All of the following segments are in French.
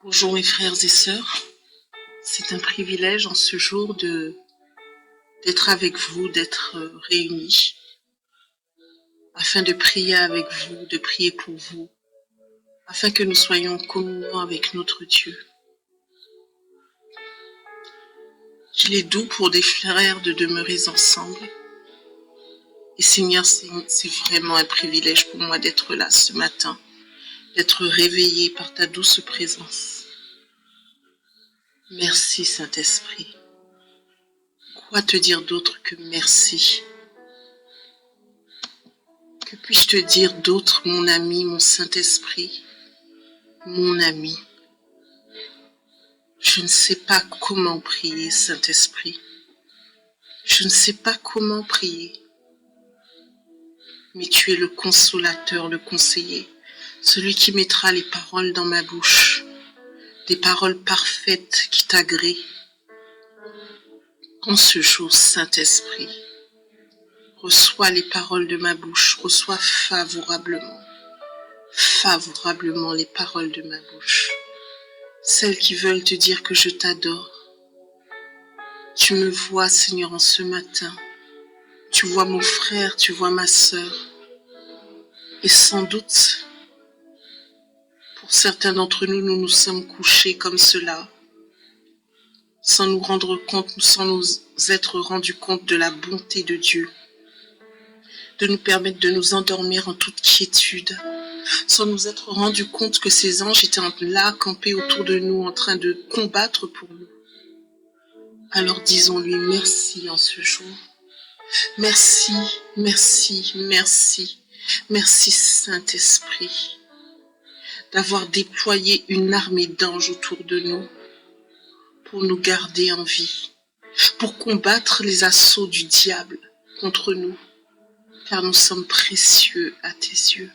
Bonjour mes frères et sœurs, c'est un privilège en ce jour d'être avec vous, d'être réunis, afin de prier avec vous, de prier pour vous, afin que nous soyons en communion avec notre Dieu. Qu'il est doux pour des frères de demeurer ensemble. Et Seigneur, c'est vraiment un privilège pour moi d'être là ce matin, d'être réveillé par ta douce présence. Merci Saint-Esprit. Quoi te dire d'autre que merci? Que puis-je te dire d'autre, mon ami, mon Saint-Esprit, mon ami? Je ne sais pas comment prier, Saint-Esprit. Je ne sais pas comment prier. Mais tu es le consolateur, le conseiller, celui qui mettra les paroles dans ma bouche, des paroles parfaites qui t'agréent. En ce jour, Saint-Esprit, reçois les paroles de ma bouche, reçois favorablement les paroles de ma bouche. Celles qui veulent te dire que je t'adore. Tu me vois, Seigneur, en ce matin. Tu vois mon frère, tu vois ma sœur. Et sans doute, pour certains d'entre nous, nous nous sommes couchés comme cela, sans nous rendre compte, sans nous être rendus compte de la bonté de Dieu, de nous permettre de nous endormir en toute quiétude, sans nous être rendus compte que ces anges étaient là, campés autour de nous, en train de combattre pour nous. Alors disons-lui merci en ce jour. Merci, merci, merci, merci Saint-Esprit d'avoir déployé une armée d'anges autour de nous pour nous garder en vie, pour combattre les assauts du diable contre nous, car nous sommes précieux à tes yeux.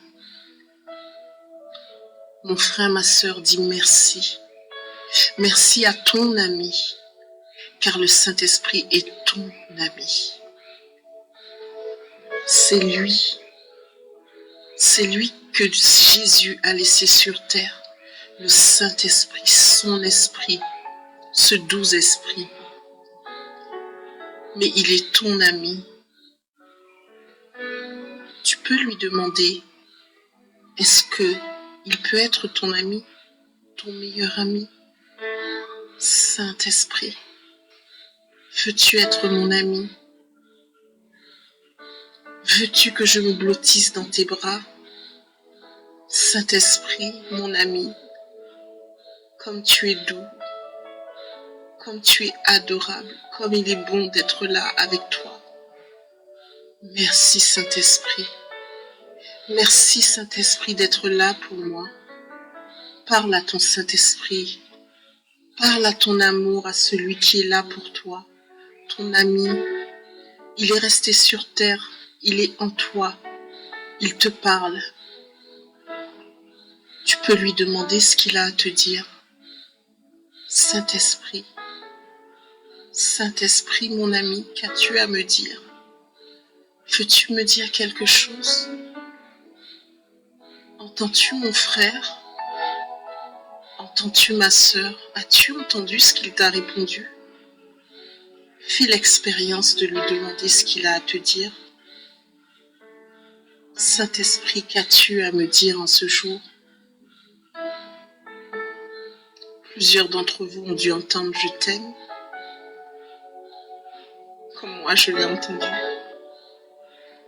Mon frère, ma sœur, dis merci. Merci à ton ami, car le Saint-Esprit est ton ami. C'est lui que Jésus a laissé sur terre, le Saint-Esprit, son esprit, ce doux esprit. Mais il est ton ami. Tu peux lui demander, est-ce qu'il peut être ton ami, ton meilleur ami? Saint-Esprit, veux-tu être mon ami? Veux-tu que je me blottisse dans tes bras? Saint-Esprit, mon ami, comme tu es doux, comme tu es adorable, comme il est bon d'être là avec toi. Merci Saint-Esprit. Merci Saint-Esprit d'être là pour moi. Parle à ton Saint-Esprit. Parle à ton amour, à celui qui est là pour toi. Ton ami, il est resté sur terre, il est en toi. Il te parle. Tu peux lui demander ce qu'il a à te dire. Saint-Esprit, Saint-Esprit, mon ami, qu'as-tu à me dire? Veux-tu me dire quelque chose? Entends-tu mon frère? Entends-tu ma sœur? As-tu entendu ce qu'il t'a répondu? Fais l'expérience de lui demander ce qu'il a à te dire. Saint-Esprit, qu'as-tu à me dire en ce jour? Plusieurs d'entre vous ont dû entendre « Je t'aime », comme moi je l'ai entendu.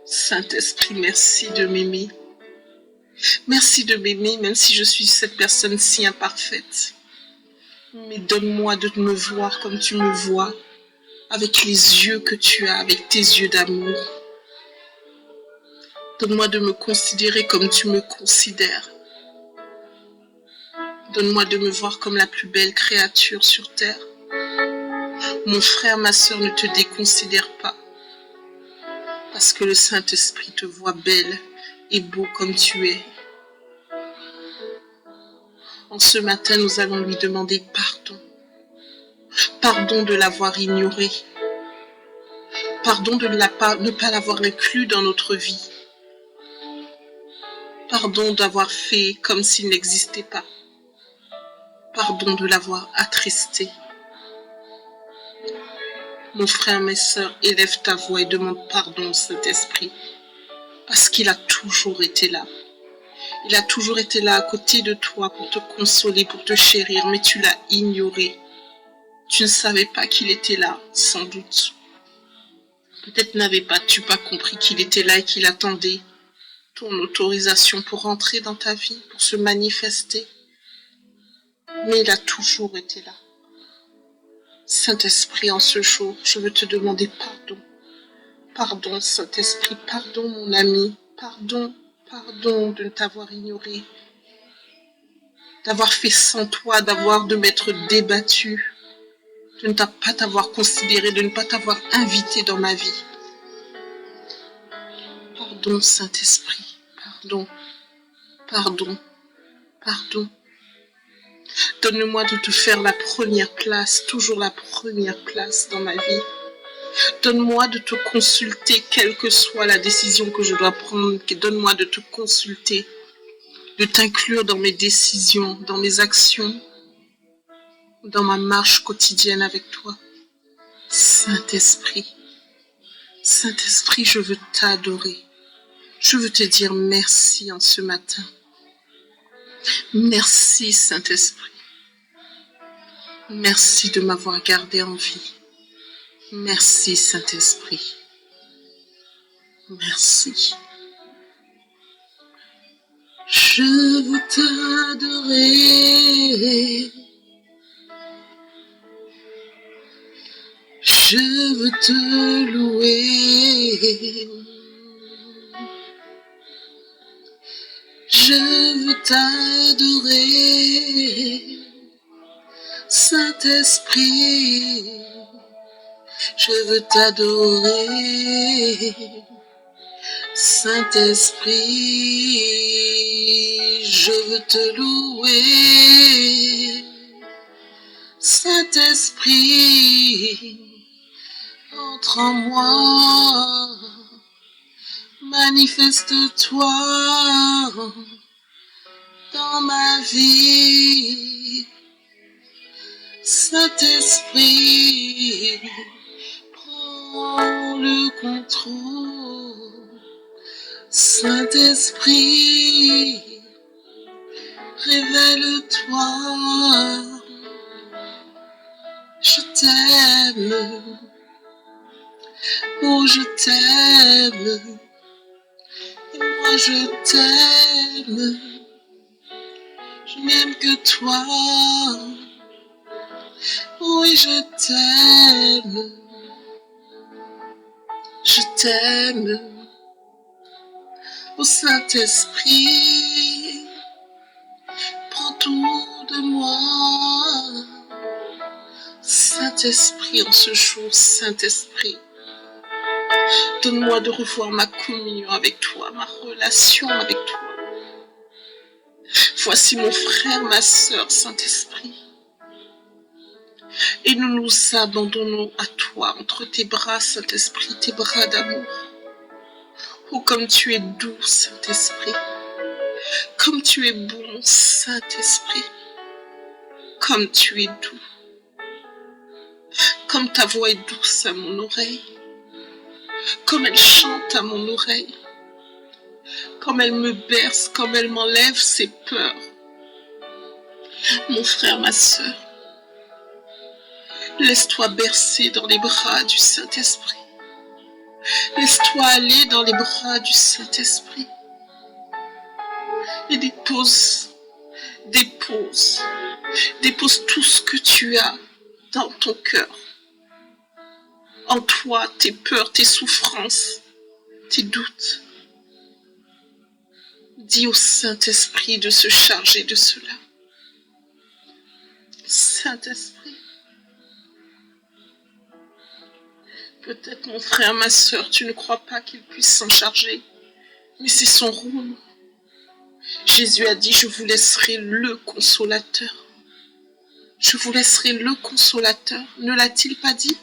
Saint-Esprit, merci de m'aimer. Merci de m'aimer, même si je suis cette personne si imparfaite. Mais donne-moi de me voir comme tu me vois, avec les yeux que tu as, avec tes yeux d'amour. Donne-moi de me considérer comme tu me considères. Donne-moi de me voir comme la plus belle créature sur terre. Mon frère, ma sœur, ne te déconsidère pas, parce que le Saint-Esprit te voit belle et beau comme tu es. En ce matin, nous allons lui demander pardon. Pardon de l'avoir ignoré. Pardon de ne pas l'avoir inclus dans notre vie. Pardon d'avoir fait comme s'il n'existait pas. Pardon de l'avoir attristé. Mon frère, mes sœurs, élève ta voix et demande pardon au Saint-Esprit. Parce qu'il a toujours été là. Il a toujours été là à côté de toi pour te consoler, pour te chérir, mais tu l'as ignoré. Tu ne savais pas qu'il était là, sans doute. Peut-être n'avais-tu pas compris qu'il était là et qu'il attendait ton autorisation pour rentrer dans ta vie, pour se manifester. Mais il a toujours été là. Saint-Esprit, en ce jour, je veux te demander pardon. Pardon, Saint-Esprit, pardon, mon ami. Pardon de ne t'avoir ignoré. D'avoir fait sans toi, de m'être débattu. De ne pas t'avoir considéré, de ne pas t'avoir invité dans ma vie. Pardon, Saint-Esprit. Pardon. Donne-moi de te faire la première place, toujours la première place dans ma vie. Donne-moi de te consulter, quelle que soit la décision que je dois prendre. Donne-moi de te consulter, de t'inclure dans mes décisions, dans mes actions, dans ma marche quotidienne avec toi. Saint-Esprit, je veux t'adorer. Je veux te dire merci en ce matin. Merci, Saint-Esprit. Merci de m'avoir gardé en vie. Merci, Saint-Esprit. Merci. Je veux t'adorer. Je veux te louer. Je veux t'adorer. Saint-Esprit, je veux t'adorer. Saint-Esprit, je veux te louer. Saint-Esprit, entre en moi, manifeste-toi dans ma vie. Saint-Esprit, prends le contrôle. Saint-Esprit, révèle-toi. Je t'aime, oh je t'aime, et moi je t'aime, je n'aime que toi, oui je t'aime, oh Saint-Esprit, prends tout de moi. Saint-Esprit, en ce jour, Saint-Esprit, donne-moi de revoir ma communion avec toi, ma relation avec toi. Voici mon frère, ma sœur, Saint-Esprit. Et nous nous abandonnons à toi, entre tes bras, Saint-Esprit, tes bras d'amour. Oh, comme tu es doux, Saint-Esprit. Comme tu es bon, Saint-Esprit. Comme tu es doux. Comme ta voix est douce à mon oreille. Comme elle chante à mon oreille. Comme elle me berce, comme elle m'enlève ses peurs. Mon frère, ma sœur, laisse-toi bercer dans les bras du Saint-Esprit. Laisse-toi aller dans les bras du Saint-Esprit. Et dépose tout ce que tu as dans ton cœur. En toi, tes peurs, tes souffrances, tes doutes. Dis au Saint-Esprit de se charger de cela. Saint-Esprit, peut-être mon frère, ma sœur, tu ne crois pas qu'il puisse s'en charger, mais c'est son rôle. Jésus a dit, je vous laisserai le consolateur. Je vous laisserai le consolateur. Ne l'a-t-il pas dit?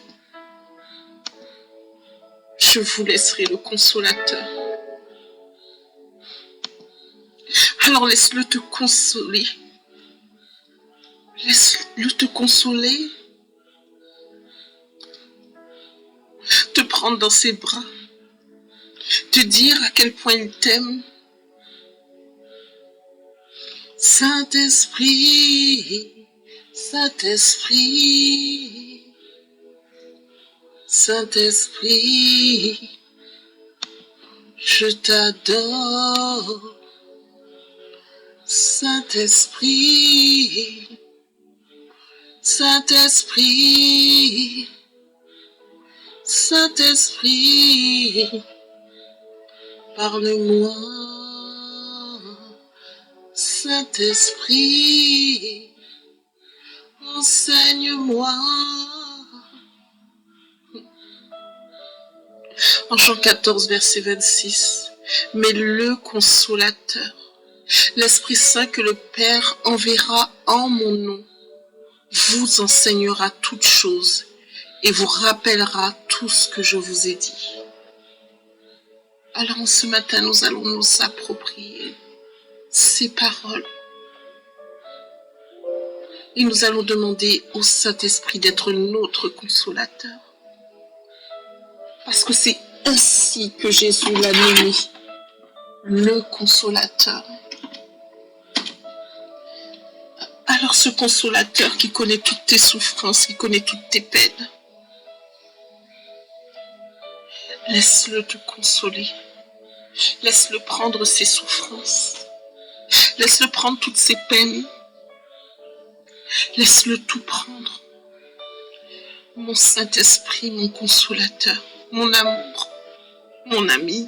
Je vous laisserai le consolateur. Alors laisse-le te consoler. Laisse-le te consoler, te prendre dans ses bras, te dire à quel point il t'aime. Saint-Esprit, Saint-Esprit, Saint-Esprit, je t'adore. Saint-Esprit, Saint-Esprit, Saint-Esprit, parle-moi. Saint-Esprit, enseigne-moi. En Jean 14, verset 26, mais le consolateur, l'Esprit Saint que le Père enverra en mon nom, vous enseignera toutes choses et vous rappellera tout ce que je vous ai dit. Alors ce matin, nous allons nous approprier ces paroles et nous allons demander au Saint-Esprit d'être notre consolateur. Parce que c'est ainsi que Jésus l'a nommé, le consolateur. Alors ce consolateur qui connaît toutes tes souffrances, qui connaît toutes tes peines, laisse-le te consoler. Laisse-le prendre ses souffrances. Laisse-le prendre toutes ses peines. Laisse-le tout prendre. Mon Saint-Esprit, mon consolateur, mon amour, mon ami,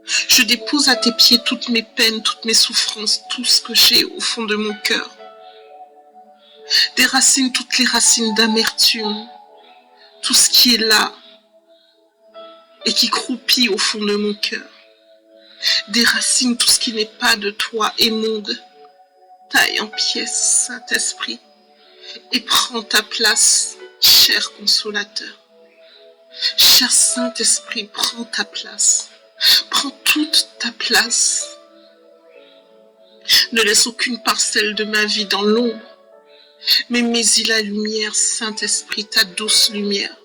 je dépose à tes pieds toutes mes peines, toutes mes souffrances, tout ce que j'ai au fond de mon cœur. Des racines, toutes les racines d'amertume, tout ce qui est là et qui croupit au fond de mon cœur. Des racines, tout ce qui n'est pas de toi, émonde, taille en pièces, Saint-Esprit, et prends ta place, cher consolateur. Cher Saint-Esprit, prends ta place. Prends toute ta place. Ne laisse aucune parcelle de ma vie dans l'ombre, mais mets-y la lumière, Saint-Esprit, ta douce lumière.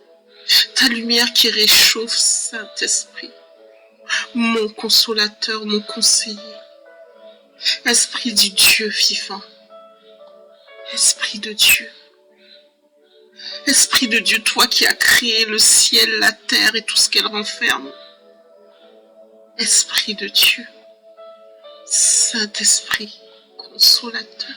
Ta lumière qui réchauffe, Saint-Esprit. Mon consolateur, mon conseiller. Esprit du Dieu vivant. Esprit de Dieu. Esprit de Dieu, toi qui as créé le ciel, la terre et tout ce qu'elle renferme. Esprit de Dieu. Saint-Esprit, consolateur.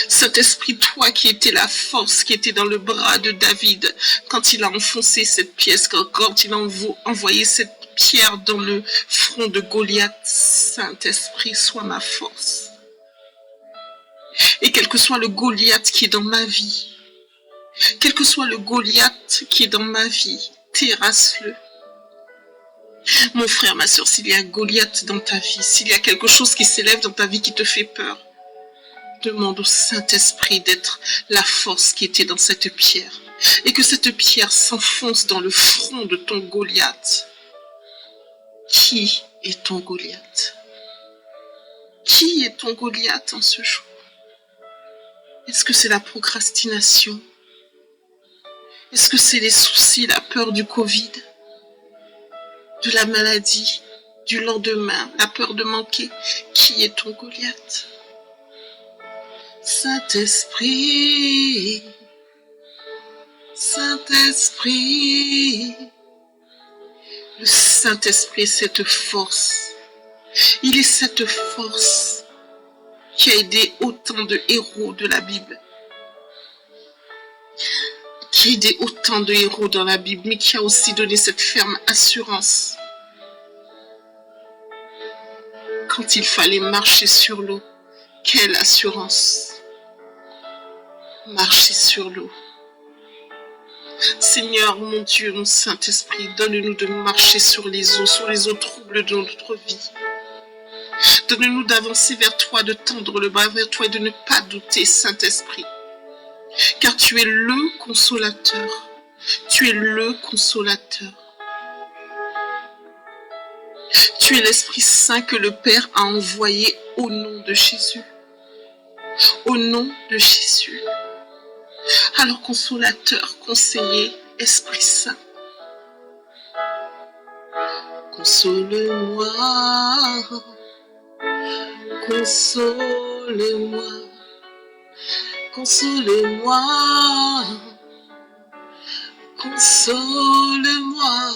Saint-Esprit, toi qui étais la force qui était dans le bras de David quand il a enfoncé cette pièce, quand il a envoyé cette pierre dans le front de Goliath. Saint-Esprit, sois ma force. Et quel que soit le Goliath qui est dans ma vie, quel que soit le Goliath qui est dans ma vie, terrasse-le. Mon frère, ma soeur, s'il y a un Goliath dans ta vie, s'il y a quelque chose qui s'élève dans ta vie qui te fait peur, demande au Saint-Esprit d'être la force qui était dans cette pierre. Et que cette pierre s'enfonce dans le front de ton Goliath. Qui est ton Goliath? Qui est ton Goliath en ce jour? Est-ce que c'est la procrastination? Est-ce que c'est les soucis, la peur du Covid? De la maladie, du lendemain, la peur de manquer? Qui est ton Goliath? Saint-Esprit, Saint-Esprit, le Saint-Esprit est cette force. Il est cette force qui a aidé autant de héros de la Bible. Qui a aidé autant de héros dans la Bible, mais qui a aussi donné cette ferme assurance. Quand il fallait marcher sur l'eau, quelle assurance! Marcher sur l'eau. Seigneur, mon Dieu, mon Saint-Esprit, donne-nous de marcher sur les eaux troubles de notre vie. Donne-nous d'avancer vers toi, de tendre le bras vers toi et de ne pas douter, Saint-Esprit. Car tu es le consolateur. Tu es le consolateur. Tu es l'Esprit Saint que le Père a envoyé au nom de Jésus. Au nom de Jésus. Alors consolateur, conseiller, Esprit Saint, console-moi, console-moi, console-moi, console-moi,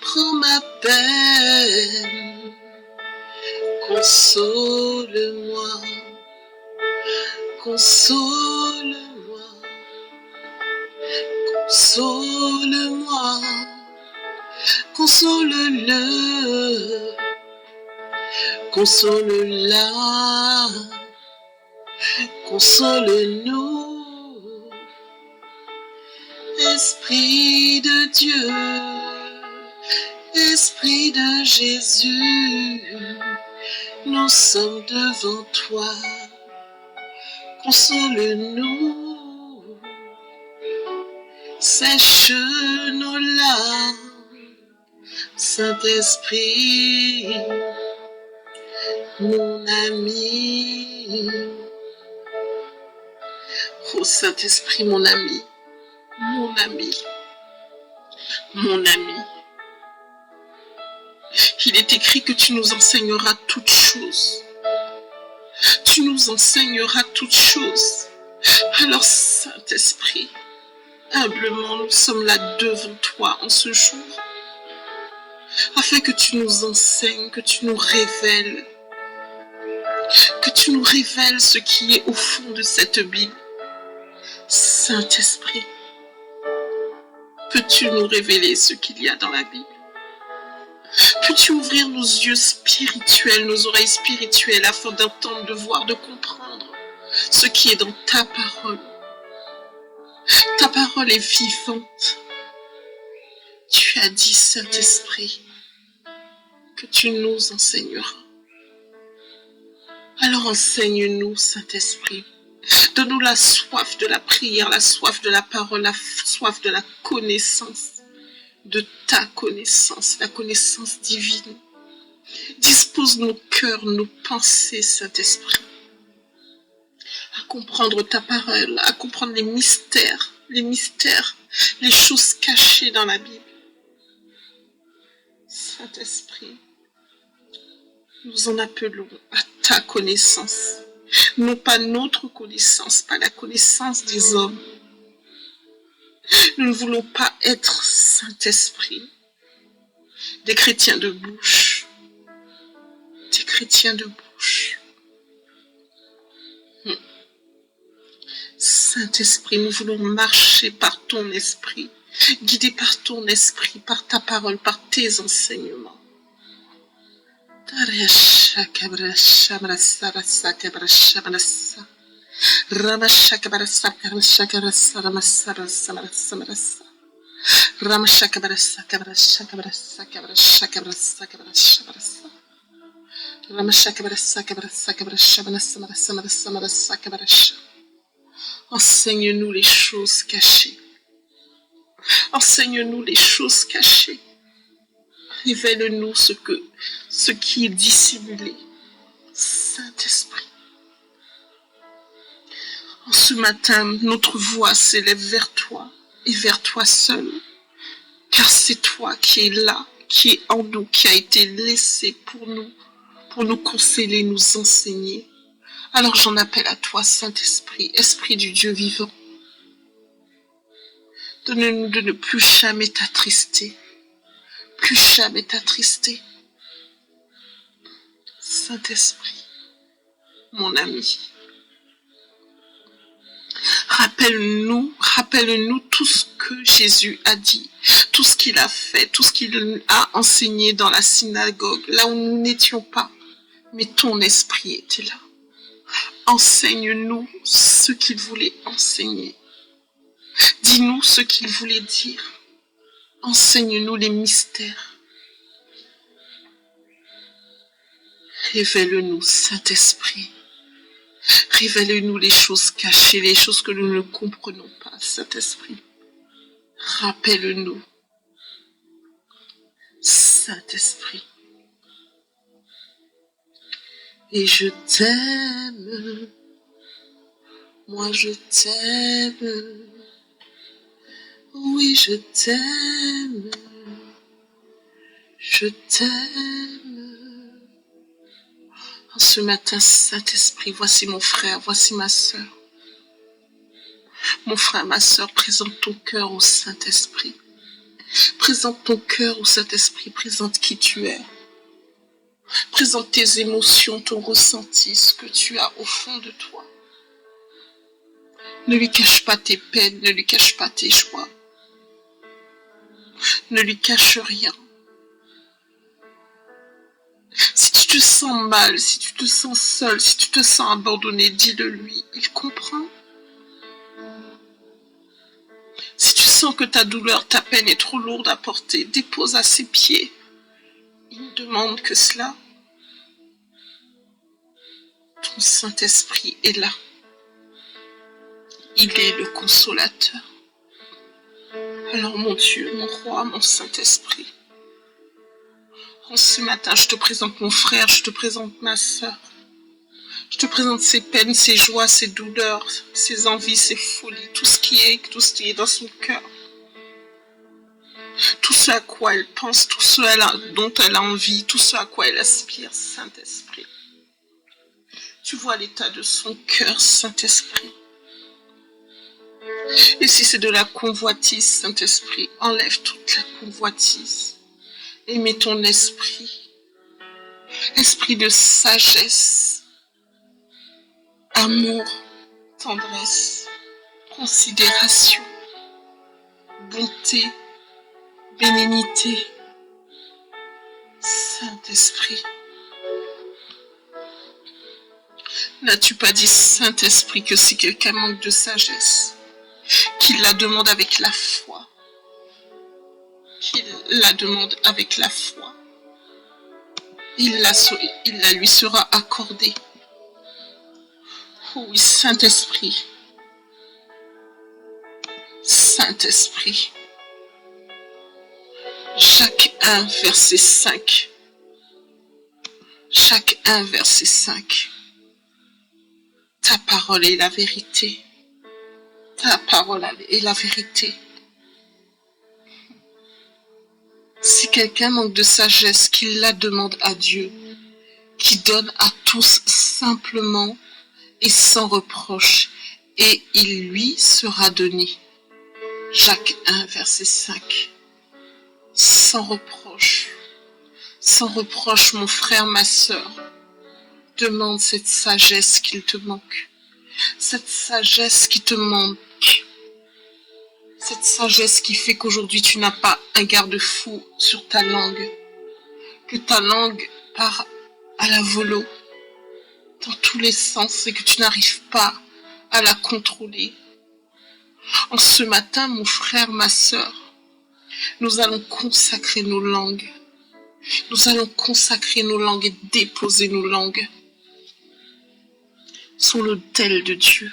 prends ma peine, console-moi, console-moi, console-moi, console-le, console-la, console-nous, Esprit de Dieu, Esprit de Jésus, nous sommes devant toi, console-nous, sèche nos larmes, Saint-Esprit, mon ami. Oh Saint-Esprit, mon ami, mon ami, mon ami. Il est écrit que tu nous enseigneras toutes choses. Tu nous enseigneras toutes choses. Alors Saint-Esprit, humblement nous sommes là devant toi en ce jour, afin que tu nous enseignes, que tu nous révèles ce qui est au fond de cette Bible. Saint-Esprit, peux-tu nous révéler ce qu'il y a dans la Bible? Peux-tu ouvrir nos yeux spirituels, nos oreilles spirituelles, afin d'entendre, de voir, de comprendre ce qui est dans ta parole? Ta parole est vivante. Tu as dit, Saint-Esprit, que tu nous enseigneras. Alors enseigne-nous, Saint-Esprit. Donne-nous la soif de la prière, la soif de la parole, la soif de la connaissance, de ta connaissance, la connaissance divine. Dispose nos cœurs, nos pensées, Saint-Esprit, à comprendre ta parole, à comprendre les mystères, les choses cachées dans la Bible. Saint-Esprit, nous en appelons à ta connaissance, non pas notre connaissance, pas la connaissance des hommes. Nous ne voulons pas être, Saint-Esprit, des chrétiens de bouche, des chrétiens de bouche. Saint-Esprit, nous voulons marcher par ton esprit, guidés par ton esprit, par ta parole, par tes enseignements. Enseigne-nous les choses cachées. Enseigne-nous les choses cachées. Révèle-nous ce qui est dissimulé. Saint-Esprit. En ce matin, notre voix s'élève vers toi et vers toi seul. Car c'est toi qui es là, qui est en nous, qui a été laissé pour nous consoler, nous enseigner. Alors j'en appelle à toi, Saint-Esprit, Esprit du Dieu vivant. Donne-nous de ne plus jamais t'attrister. Plus jamais t'attrister. Saint-Esprit, mon ami. Rappelle-nous tout ce que Jésus a dit, tout ce qu'il a fait, tout ce qu'il a enseigné dans la synagogue, là où nous n'étions pas, mais ton esprit était là. Enseigne-nous ce qu'il voulait enseigner. Dis-nous ce qu'il voulait dire. Enseigne-nous les mystères. Révèle-nous, Saint-Esprit. Révèle-nous les choses cachées, les choses que nous ne comprenons pas, Saint-Esprit. Rappelle-nous, Saint-Esprit. Et je t'aime, moi je t'aime, oui je t'aime, je t'aime. En ce matin, Saint-Esprit, voici mon frère, voici ma sœur. Mon frère, ma sœur, présente ton cœur au Saint-Esprit. Présente ton cœur au Saint-Esprit, présente qui tu es. Présente tes émotions, ton ressenti, ce que tu as au fond de toi. Ne lui cache pas tes peines, ne lui cache pas tes joies. Ne lui cache rien. Si tu te sens mal, si tu te sens seul, si tu te sens abandonné, dis-le lui, il comprend. Si tu sens que ta douleur, ta peine est trop lourde à porter, dépose à ses pieds. Il ne demande que cela. Ton Saint-Esprit est là. Il est le consolateur. Alors mon Dieu, mon roi, mon Saint-Esprit, en ce matin, je te présente mon frère, je te présente ma sœur. Je te présente ses peines, ses joies, ses douleurs, ses envies, ses folies, tout ce qui est dans son cœur. Tout ce à quoi elle pense, tout ce dont elle a envie, tout ce à quoi elle aspire, Saint-Esprit. Tu vois l'état de son cœur, Saint-Esprit. Et si c'est de la convoitise, Saint-Esprit, enlève toute la convoitise et mets ton esprit, esprit de sagesse, amour, tendresse, considération, bonté, bénignité, Saint-Esprit. N'as-tu pas dit, Saint-Esprit, que si quelqu'un manque de sagesse, qu'il la demande avec la foi, qu'il la demande avec la foi, il la lui sera accordée. Oh oui, Saint-Esprit, Saint-Esprit. Jacques 1, verset 5. Jacques 1, verset 5. Ta parole est la vérité. Ta parole est la vérité. Si quelqu'un manque de sagesse, qu'il la demande à Dieu, qui donne à tous simplement et sans reproche, et il lui sera donné. Jacques 1, verset 5. Sans reproche. Sans reproche, mon frère, ma sœur. Demande cette sagesse qu'il te manque. Cette sagesse qui te manque. Cette sagesse qui fait qu'aujourd'hui tu n'as pas un garde-fou sur ta langue. Que ta langue part à la volo dans tous les sens et que tu n'arrives pas à la contrôler. En ce matin, mon frère, ma sœur, nous allons consacrer nos langues. Nous allons consacrer nos langues et déposer nos langues sur l'autel de Dieu.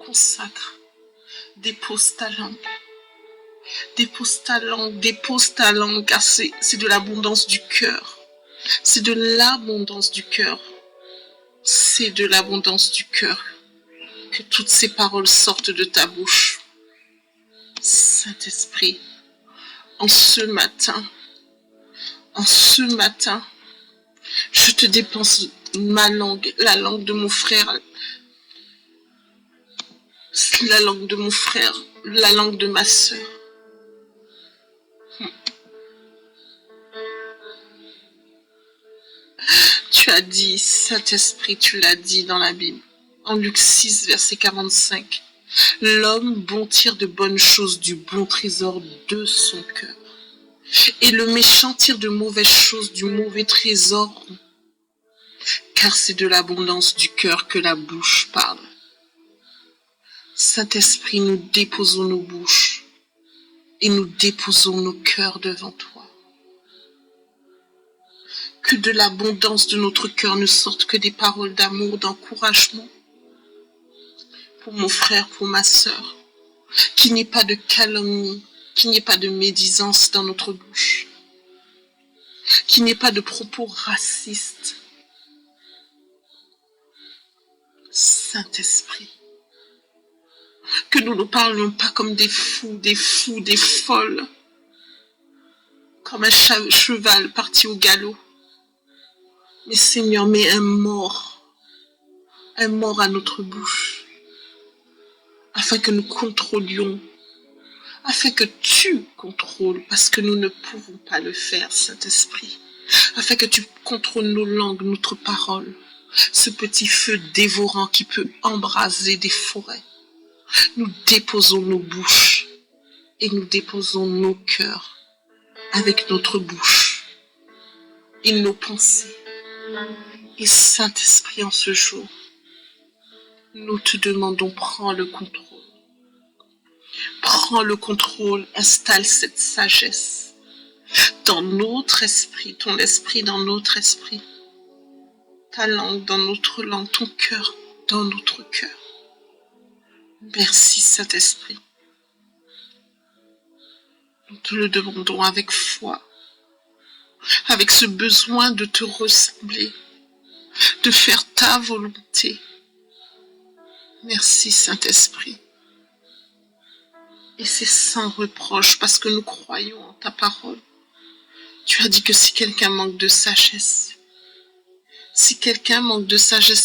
Consacre. Dépose ta langue. Dépose ta langue, dépose ta langue, car c'est de l'abondance du cœur. C'est de l'abondance du cœur. C'est de l'abondance du cœur que toutes ces paroles sortent de ta bouche. Saint-Esprit, en ce matin, je te dépense ma langue, la langue de mon frère, la langue de mon frère, la langue de ma sœur. Tu as dit, Saint-Esprit, tu l'as dit dans la Bible, en Luc 6, verset 45. L'homme bon tire de bonnes choses du bon trésor de son cœur. Et le méchant tire de mauvaises choses du mauvais trésor, car c'est de l'abondance du cœur que la bouche parle. Saint-Esprit, nous déposons nos bouches et nous déposons nos cœurs devant toi. Que de l'abondance de notre cœur ne sortent que des paroles d'amour, d'encouragement pour mon frère, pour ma sœur. Qu'il n'y ait pas de calomnie, qu'il n'y ait pas de médisance dans notre bouche. Qu'il n'y ait pas de propos racistes. Saint-Esprit, que nous ne parlions pas comme des fous, des folles, comme un cheval parti au galop. Mais Seigneur, mets un mort à notre bouche, afin que nous contrôlions, afin que tu contrôles, parce que nous ne pouvons pas le faire, Saint-Esprit, afin que tu contrôles nos langues, notre parole, ce petit feu dévorant qui peut embraser des forêts. Nous déposons nos bouches et nous déposons nos cœurs avec notre bouche et nos pensées. Et Saint-Esprit, en ce jour, nous te demandons, prends le contrôle. Prends le contrôle, installe cette sagesse dans notre esprit, ton esprit dans notre esprit, ta langue dans notre langue, ton cœur dans notre cœur. Merci Saint-Esprit. Nous te le demandons avec foi, avec ce besoin de te ressembler, de faire ta volonté. Merci Saint-Esprit. Et c'est sans reproche parce que nous croyons en ta parole. Tu as dit que si quelqu'un manque de sagesse,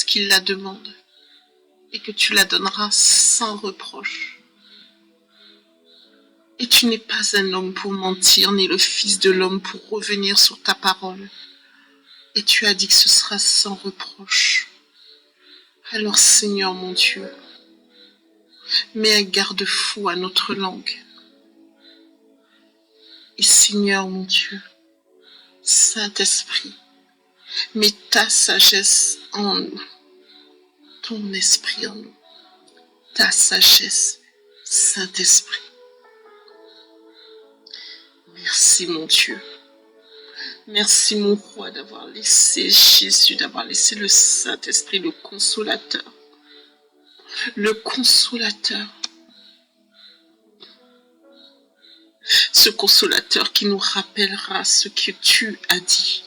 qu'il la demande et que tu la donneras sans reproche. Et tu n'es pas un homme pour mentir, ni le fils de l'homme pour revenir sur ta parole. Et tu as dit que ce sera sans reproche. Alors Seigneur mon Dieu, mets un garde-fou à notre langue. Et Seigneur mon Dieu, Saint-Esprit, mets ta sagesse en nous, ton esprit en nous, ta sagesse, Saint-Esprit. Merci mon Dieu. Merci mon roi d'avoir laissé Jésus, d'avoir laissé le Saint-Esprit, le consolateur. Le consolateur. Ce consolateur qui nous rappellera ce que tu as dit.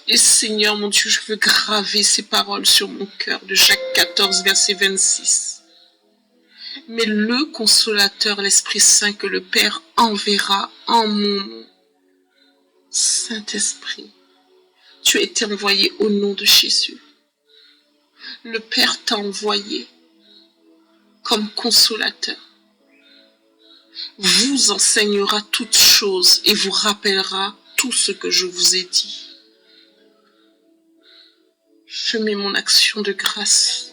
Et Seigneur mon Dieu, je veux graver ces paroles sur mon cœur de Jacques 14, verset 26. Mais le consolateur, l'Esprit Saint que le Père enverra en mon nom. Saint-Esprit, tu as été envoyé au nom de Jésus. Le Père t'a envoyé comme consolateur. Vous enseignera toutes choses et vous rappellera tout ce que je vous ai dit. Je mets mon action de grâce,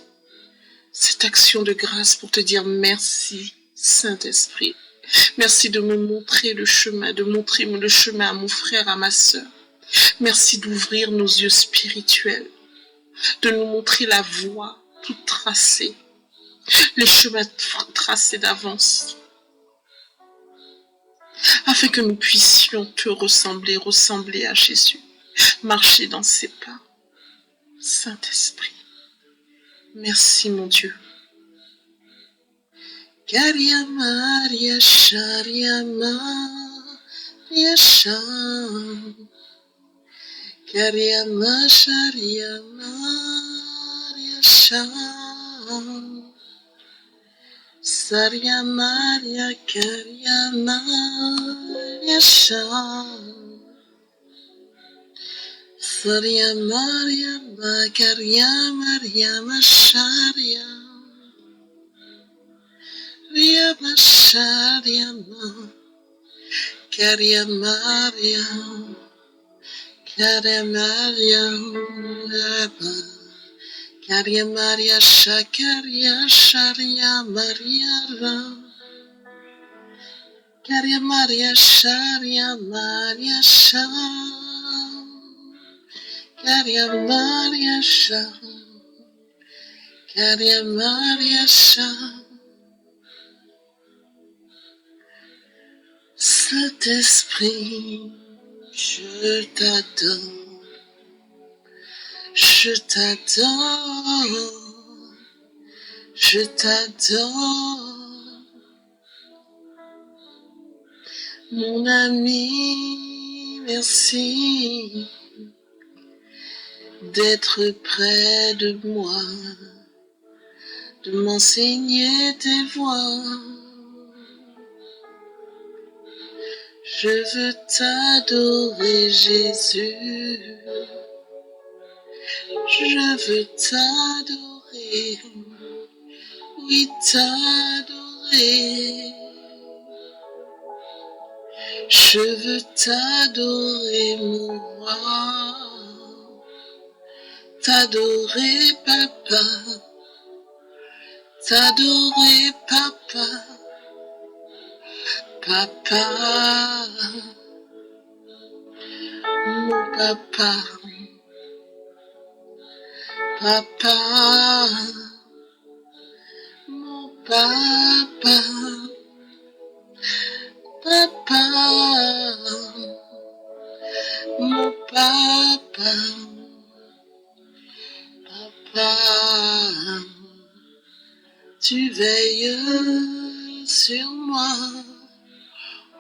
cette action de grâce pour te dire merci, Saint-Esprit. Merci de me montrer le chemin, de montrer le chemin à mon frère, à ma sœur. Merci d'ouvrir nos yeux spirituels, de nous montrer la voie toute tracée, les chemins tracés d'avance, afin que nous puissions te ressembler à Jésus, marcher dans ses pas. Saint-Esprit, merci mon Dieu. Karia Maria Sharia Maria Sham Karia Sharia Maria Sham Saria Maria Karia Maria Sham Saria Maria Karia Maria Masharia Ria Masharia Karia Maria Karia Maria Karia Maria Shakaria Sharia Maria Karia Maria Sharia Maria Sham Karia Maria Sham Karia Maria Sham. Saint-Esprit, je t'adore, je t'adore, je t'adore, mon ami, merci, d'être près de moi, de m'enseigner tes voies. Je veux t'adorer, Jésus. Je veux t'adorer, oui t'adorer. Je veux t'adorer, mon roi, t'adorer, papa, t'adorer, papa, papa, mon papa, papa, mon papa, papa, mon papa, papa, tu veilles sur moi.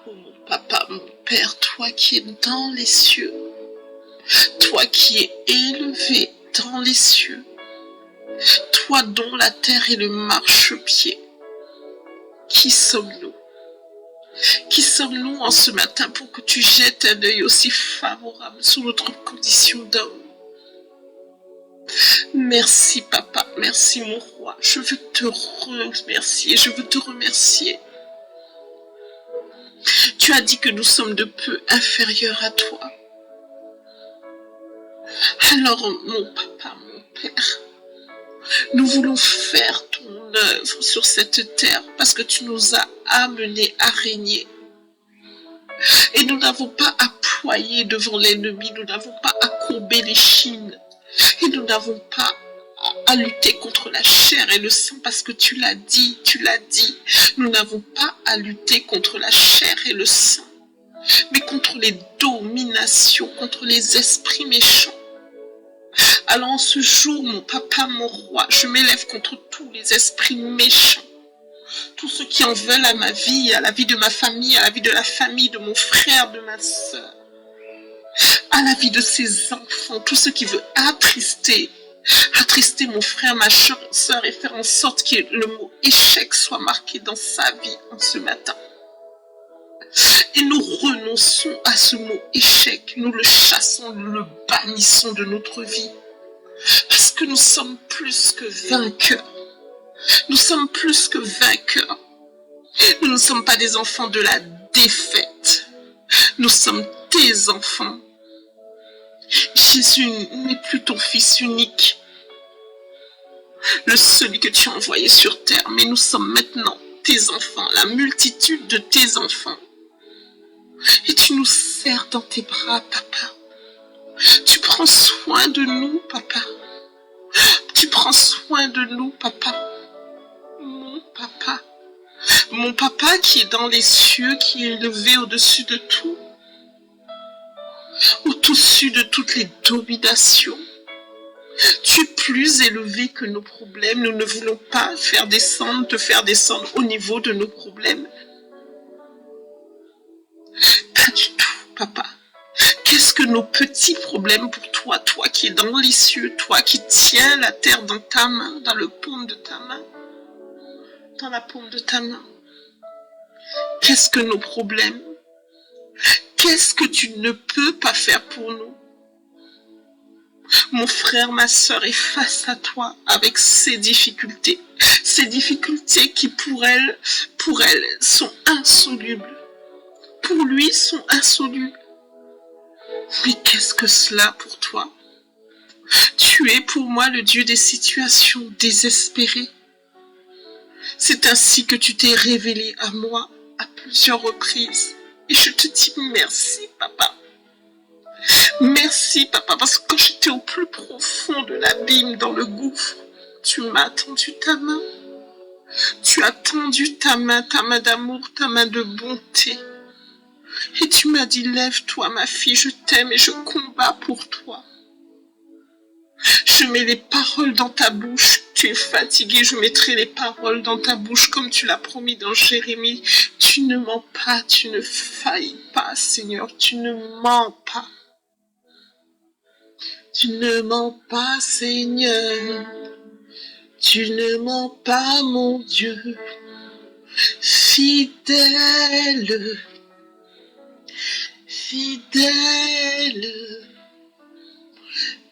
Oh mon papa, mon père, toi qui es dans les cieux, toi qui es élevé dans les cieux, toi dont la terre est le marchepied, qui sommes-nous? Qui sommes-nous en ce matin pour que tu jettes un œil aussi favorable sur notre condition d'homme? Merci papa, merci mon roi, je veux te remercier, je veux te remercier. Tu as dit que nous sommes de peu inférieurs à toi. Alors mon papa, mon père, nous voulons faire ton œuvre sur cette terre parce que tu nous as amenés à régner. Et nous n'avons pas à ployer devant l'ennemi, nous n'avons pas à courber les chines. Et nous n'avons pas à lutter contre la chair et le sang parce que tu l'as dit, tu l'as dit. Nous n'avons pas à lutter contre la chair et le sang, mais contre les dominations, contre les esprits méchants. Alors en ce jour, mon papa, mon roi, je m'élève contre tous les esprits méchants, tous ceux qui en veulent à ma vie, à la vie de ma famille, à la vie de la famille de mon frère, de ma soeur, à la vie de ses enfants, tous ceux qui veulent attrister mon frère, ma soeur et faire en sorte que le mot échec soit marqué dans sa vie en ce matin. Et nous renonçons à ce mot échec, nous le chassons, nous le bannissons de notre vie. Parce que nous sommes plus que vainqueurs. Nous sommes plus que vainqueurs. Nous ne sommes pas des enfants de la défaite. Nous sommes tes enfants. Jésus n'est plus ton fils unique, le seul que tu as envoyé sur terre, mais nous sommes maintenant tes enfants, la multitude de tes enfants. Et tu nous serres dans tes bras, papa. Tu prends soin de nous, papa. Tu prends soin de nous, papa. Mon papa. Mon papa qui est dans les cieux, qui est élevé au-dessus de tout. Au-dessus de toutes les dominations. Tu es plus élevé que nos problèmes. Nous ne voulons pas te faire descendre au niveau de nos problèmes. Pas du tout, papa. Qu'est-ce que nos petits problèmes pour toi, toi qui es dans les cieux, toi qui tiens la terre dans ta main, dans le paume de ta main, dans la paume de ta main. Qu'est-ce que nos problèmes? Qu'est-ce que tu ne peux pas faire pour nous? Mon frère, ma soeur est face à toi avec ces difficultés qui pour elle sont insolubles. Pour lui sont insolubles. Mais qu'est-ce que cela pour toi? Tu es pour moi le Dieu des situations désespérées. C'est ainsi que tu t'es révélé à moi à plusieurs reprises. Et je te dis merci, papa. Merci, papa, parce que quand j'étais au plus profond de l'abîme, dans le gouffre, tu m'as tendu ta main. Tu as tendu ta main d'amour, ta main de bonté. Et tu m'as dit, lève-toi, ma fille, je t'aime et je combats pour toi. Je mets les paroles dans ta bouche. Tu es fatigué, je mettrai les paroles dans ta bouche comme tu l'as promis dans Jérémie. Tu ne mens pas, tu ne faillis pas, Seigneur, tu ne mens pas. Tu ne mens pas, Seigneur. Tu ne mens pas, mon Dieu. Fidèle, fidèle.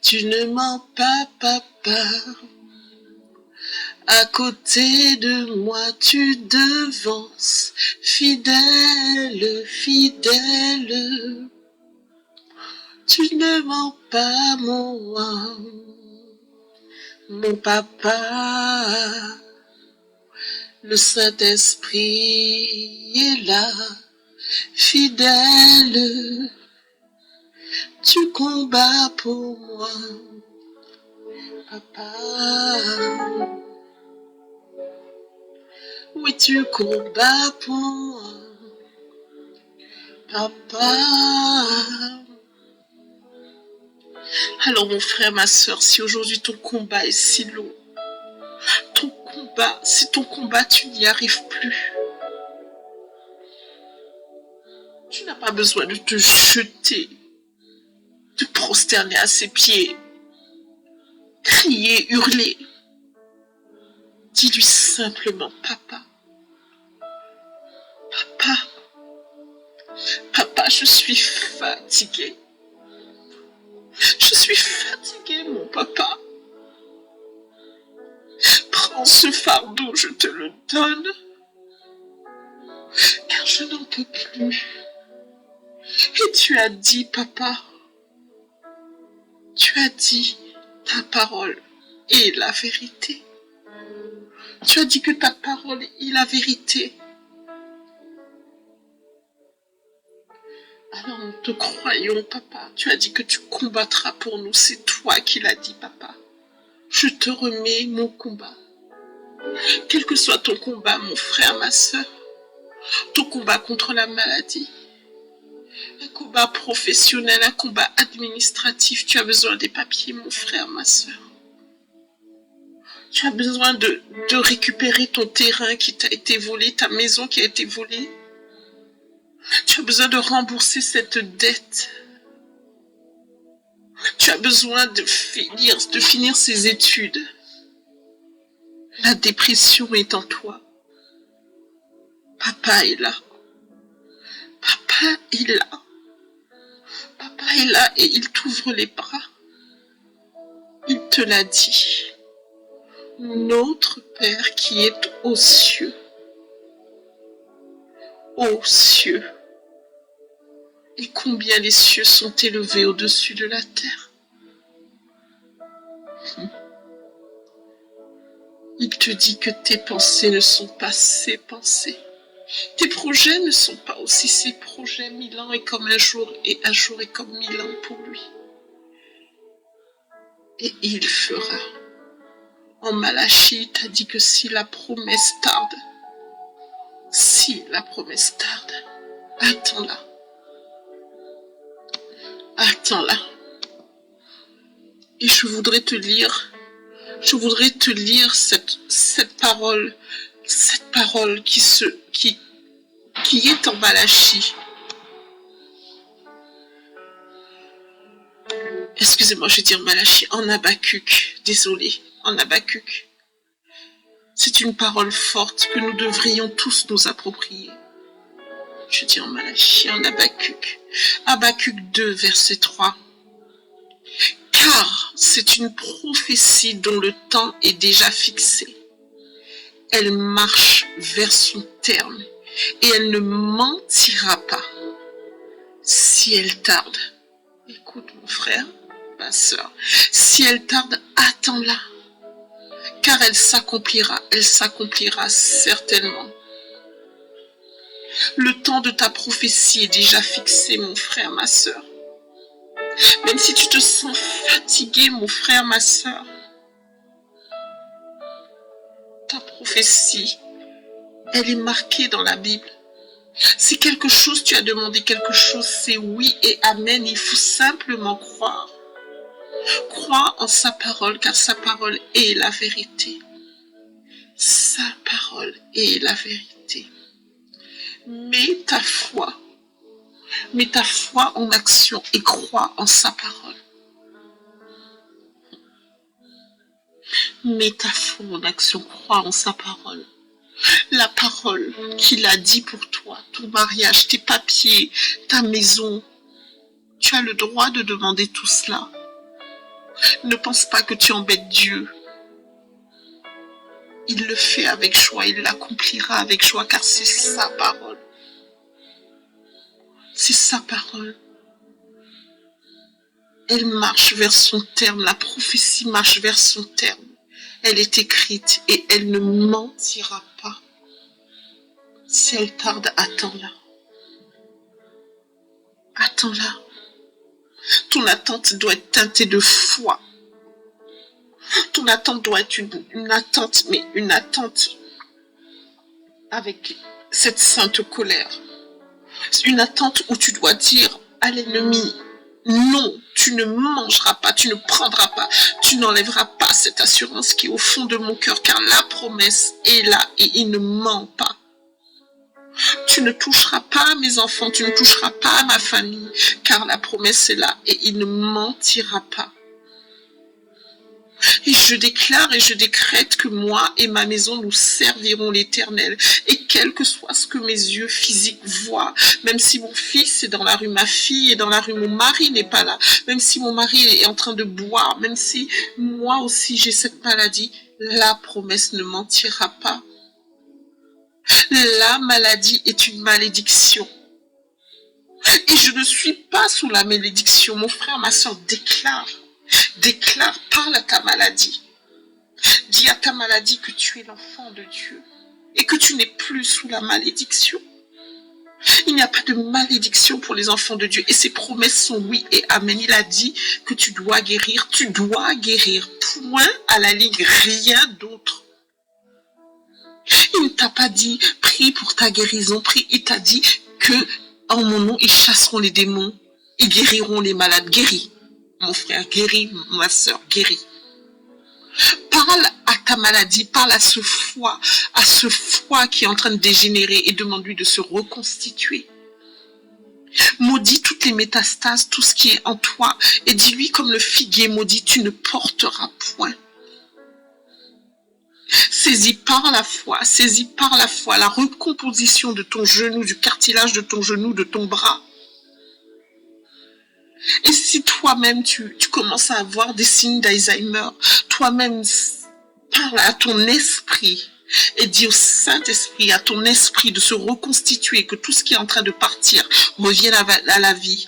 Tu ne mens pas, papa. À côté de moi, tu devances. Fidèle, fidèle. Tu ne mens pas, mon papa. Le Saint-Esprit est là, fidèle. Tu combats pour moi, papa. Oui, tu combats pour moi, papa. Alors mon frère, ma soeur, si aujourd'hui ton combat est si lourd, si ton combat tu n'y arrives plus, tu n'as pas besoin de te jeter, de prosterner à ses pieds, crier, hurler. Dis-lui simplement, papa, papa, papa, je suis fatiguée. Je suis fatiguée, mon papa. Prends ce fardeau, je te le donne, car je n'en peux plus. Et tu as dit, papa, tu as dit, ta parole est la vérité. Tu as dit que ta parole est la vérité. Alors nous te croyons, papa. Tu as dit que tu combattras pour nous. C'est toi qui l'as dit, papa. Je te remets mon combat. Quel que soit ton combat, mon frère, ma soeur, ton combat contre la maladie, un combat professionnel, un combat administratif, tu as besoin des papiers, mon frère, ma soeur. Tu as besoin de récupérer ton terrain qui t'a été volé, ta maison qui a été volée. Tu as besoin de rembourser cette dette. Tu as besoin de finir ses études. La dépression est en toi. Papa est là. Papa est là. Papa est là et il t'ouvre les bras. Il te l'a dit. Notre Père qui est aux cieux. Aux cieux. Et combien les cieux sont élevés au-dessus de la terre. Il te dit que tes pensées ne sont pas ses pensées. Tes projets ne sont pas aussi ses projets. 1000 ans est comme un jour et un jour est comme 1000 ans pour lui. Et il fera. En Malachie, il t'a dit que si la promesse tarde, attends-la. Attends-la. Et je voudrais te lire cette parole qui est en Malachie. Excusez-moi, je vais dire Malachie, en Habakkuk, désolé, en Habakkuk. C'est une parole forte que nous devrions tous nous approprier. Je dis en Malachie, en Habakkuk. Habakkuk 2, verset 3. Car c'est une prophétie dont le temps est déjà fixé. Elle marche vers son terme et elle ne mentira pas. Si elle tarde, écoute mon frère, ma soeur, si elle tarde, attends-la. Car elle s'accomplira certainement. Le temps de ta prophétie est déjà fixé, mon frère, ma soeur. Même si tu te sens fatigué, mon frère, ma soeur, ta prophétie, elle est marquée dans la Bible. Si quelque chose, tu as demandé quelque chose, c'est oui et amen. Il faut simplement croire. Crois en sa parole, car sa parole est la vérité. Sa parole est la vérité. Mets ta foi en action et crois en sa parole. Mets ta foi en action, crois en sa parole. La parole qu'il a dit pour toi, ton mariage, tes papiers, ta maison. Tu as le droit de demander tout cela. Ne pense pas que tu embêtes Dieu. Il le fait avec joie, il l'accomplira avec joie, car c'est sa parole. C'est sa parole. Elle marche vers son terme, la prophétie marche vers son terme. Elle est écrite et elle ne mentira pas. Si elle tarde, attends-la. Attends-la. Ton attente doit être teintée de foi. Ton attente doit être une attente, mais une attente avec cette sainte colère. Une attente où tu dois dire à l'ennemi, non, tu ne mangeras pas, tu ne prendras pas, tu n'enlèveras pas cette assurance qui est au fond de mon cœur, car la promesse est là et il ne ment pas. Tu ne toucheras pas à mes enfants, tu ne toucheras pas à ma famille, car la promesse est là et il ne mentira pas. Et je déclare et je décrète que moi et ma maison, nous servirons l'Éternel. Et quel que soit ce que mes yeux physiques voient, même si mon fils est dans la rue, ma fille est dans la rue, mon mari n'est pas là, même si mon mari est en train de boire, même si moi aussi j'ai cette maladie, la promesse ne mentira pas. La maladie est une malédiction. Et je ne suis pas sous la malédiction. Mon frère, ma soeur, déclare, parle à ta maladie. Dis à ta maladie que tu es l'enfant de Dieu et que tu n'es plus sous la malédiction. Il n'y a pas de malédiction pour les enfants de Dieu et ses promesses sont oui et amen. Il a dit que tu dois guérir, point à la ligne, rien d'autre. Il ne t'a pas dit prie pour ta guérison, prie, il t'a dit que en mon nom ils chasseront les démons, ils guériront les malades, guéris. Mon frère, guéris, ma soeur, guéris. Parle à ta maladie, parle à ce foie qui est en train de dégénérer et demande-lui de se reconstituer. Maudis toutes les métastases, tout ce qui est en toi et dis-lui comme le figuier maudit, tu ne porteras point. Saisis par la foi la recomposition de ton genou, du cartilage de ton genou, de ton bras. Et si toi-même tu commences à avoir des signes d'Alzheimer, toi-même parle à ton esprit et dis au Saint-Esprit, à ton esprit de se reconstituer, que tout ce qui est en train de partir revienne à la vie.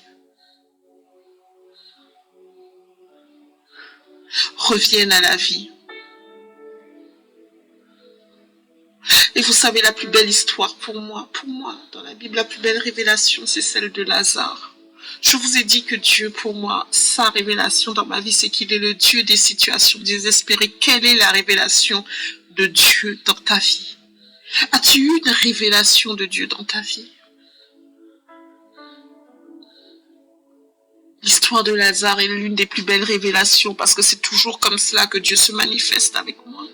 Revienne à la vie. Et vous savez, la plus belle histoire pour moi, dans la Bible, la plus belle révélation, c'est celle de Lazare. Je vous ai dit que Dieu, pour moi, sa révélation dans ma vie, c'est qu'il est le Dieu des situations désespérées. Quelle est la révélation de Dieu dans ta vie? As-tu eu une révélation de Dieu dans ta vie? L'histoire de Lazare est l'une des plus belles révélations parce que c'est toujours comme cela que Dieu se manifeste avec moi.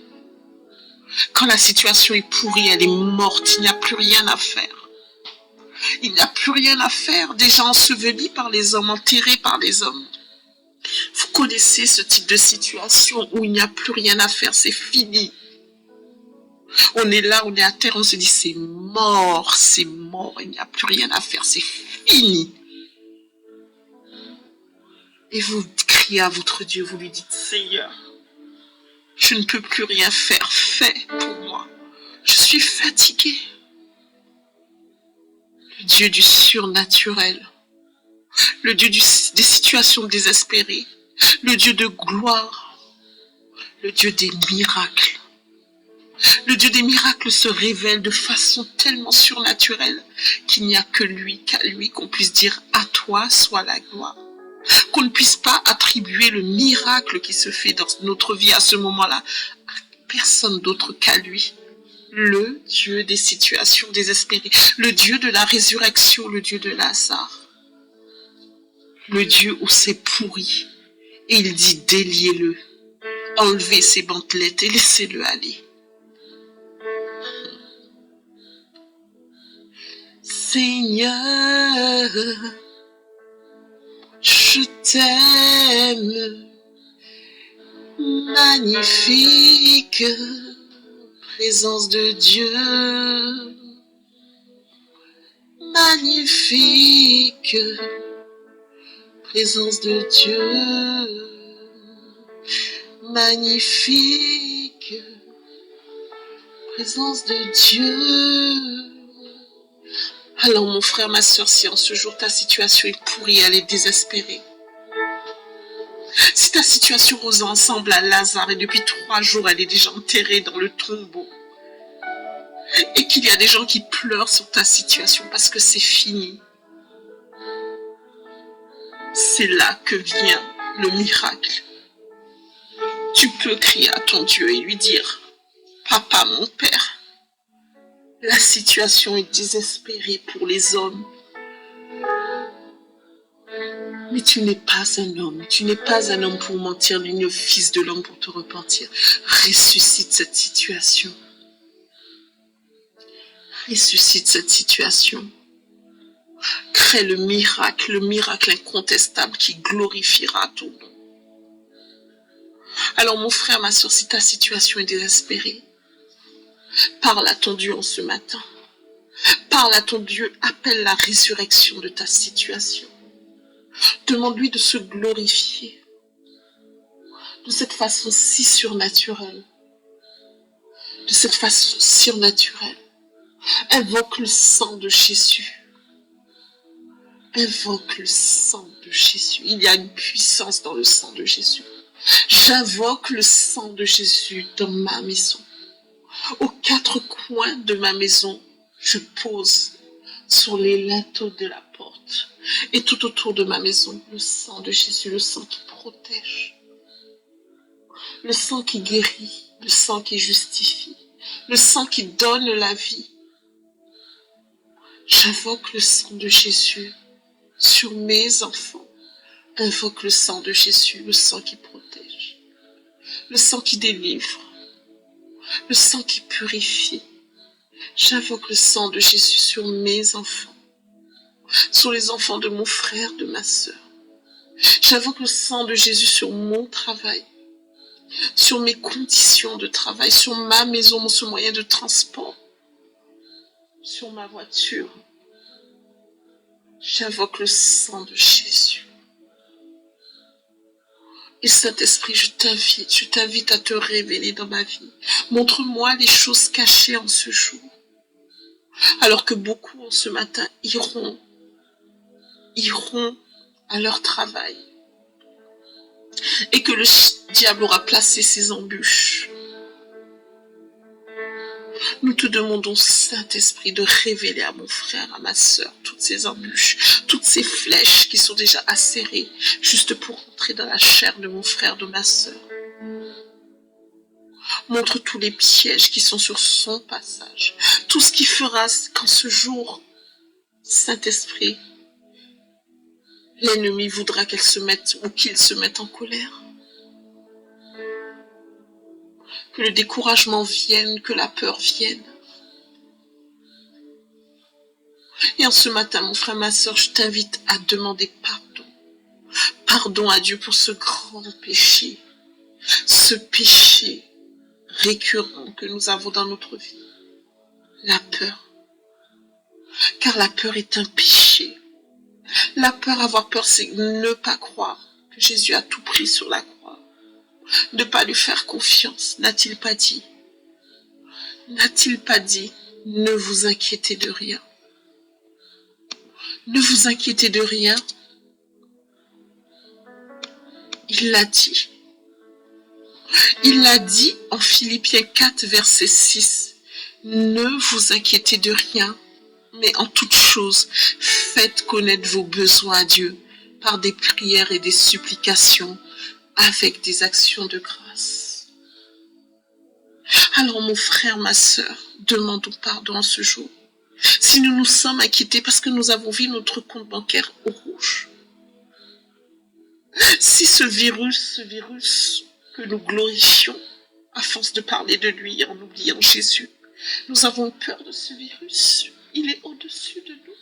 Quand la situation est pourrie, elle est morte, il n'y a plus rien à faire. Il n'y a plus rien à faire, déjà enseveli par les hommes, enterré par les hommes. Vous connaissez ce type de situation où il n'y a plus rien à faire, c'est fini. On est là, on est à terre, on se dit c'est mort, il n'y a plus rien à faire, c'est fini. Et vous criez à votre Dieu, vous lui dites Seigneur, je ne peux plus rien faire, fais pour moi. Je suis fatiguée. Le Dieu du surnaturel, le Dieu des situations désespérées, le Dieu de gloire, le Dieu des miracles. Le Dieu des miracles se révèle de façon tellement surnaturelle qu'il n'y a que lui, qu'à lui qu'on puisse dire à toi soit la gloire. Qu'on ne puisse pas attribuer le miracle qui se fait dans notre vie à ce moment-là à personne d'autre qu'à lui. Le Dieu des situations désespérées, le Dieu de la résurrection, le Dieu de Lazare, le Dieu où c'est pourri. Et il dit déliez-le, enlevez ses bandelettes et laissez-le aller. Seigneur, je t'aime, Magnifique présence de Dieu. Magnifique présence de Dieu. Magnifique présence de Dieu. Alors mon frère, ma soeur, si en ce jour ta situation est pourrie, elle est désespérée, si ta situation ressemble à Lazare et depuis 3 jours elle est déjà enterrée dans le tombeau, et qu'il y a des gens qui pleurent sur ta situation parce que c'est fini, c'est là que vient le miracle. Tu peux crier à ton Dieu et lui dire, papa, mon père, la situation est désespérée pour les hommes. Mais tu n'es pas un homme. Tu n'es pas un homme pour mentir, ni le fils de l'homme pour te repentir. Ressuscite cette situation. Ressuscite cette situation. Crée le miracle incontestable qui glorifiera ton nom. Alors mon frère, ma soeur, si ta situation est désespérée, parle à ton Dieu en ce matin. Parle à ton Dieu, appelle la résurrection de ta situation. Demande-lui de se glorifier de cette façon si surnaturelle. De cette façon surnaturelle. Invoque le sang de Jésus. Invoque le sang de Jésus. Il y a une puissance dans le sang de Jésus. J'invoque le sang de Jésus dans ma maison. Aux 4 coins de ma maison, je pose sur les linteaux de la porte et tout autour de ma maison le sang de Jésus, le sang qui protège, le sang qui guérit, le sang qui justifie, le sang qui donne la vie. J'invoque le sang de Jésus sur mes enfants. Invoque le sang de Jésus, le sang qui protège, le sang qui délivre, le sang qui purifie. J'invoque le sang de Jésus sur mes enfants, sur les enfants de mon frère, de ma sœur. J'invoque le sang de Jésus sur mon travail, sur mes conditions de travail, sur ma maison, sur mon moyen de transport, sur ma voiture. J'invoque le sang de Jésus. Et Saint-Esprit, je t'invite à te révéler dans ma vie. Montre-moi les choses cachées en ce jour. Alors que beaucoup en ce matin iront à leur travail. Et que le diable aura placé ses embûches. Nous te demandons, Saint-Esprit, de révéler à mon frère, à ma sœur, toutes ces embûches, toutes ces flèches qui sont déjà acérées, juste pour entrer dans la chair de mon frère, de ma sœur. Montre tous les pièges qui sont sur son passage, tout ce qui fera qu'en ce jour, Saint-Esprit, l'ennemi voudra qu'elle se mette ou qu'il se mette en colère. Que le découragement vienne, que la peur vienne. Et en ce matin, mon frère, ma soeur, je t'invite à demander pardon. Pardon à Dieu pour ce grand péché. Ce péché récurrent que nous avons dans notre vie. La peur. Car la peur est un péché. La peur, avoir peur, c'est ne pas croire que Jésus a tout pris sur la croix. Ne pas lui faire confiance. N'a-t-il pas dit? N'a-t-il pas dit, ne vous inquiétez de rien? Ne vous inquiétez de rien. Il l'a dit. Il l'a dit en Philippiens 4, verset 6. Ne vous inquiétez de rien, mais en toute chose, faites connaître vos besoins à Dieu par des prières et des supplications avec des actions de grâce. Alors mon frère, ma sœur, demandons pardon en ce jour. Si nous nous sommes inquiétés parce que nous avons vu notre compte bancaire au rouge. Si ce virus que nous glorifions, à force de parler de lui en oubliant Jésus, nous avons peur de ce virus. Il est au-dessus de nous.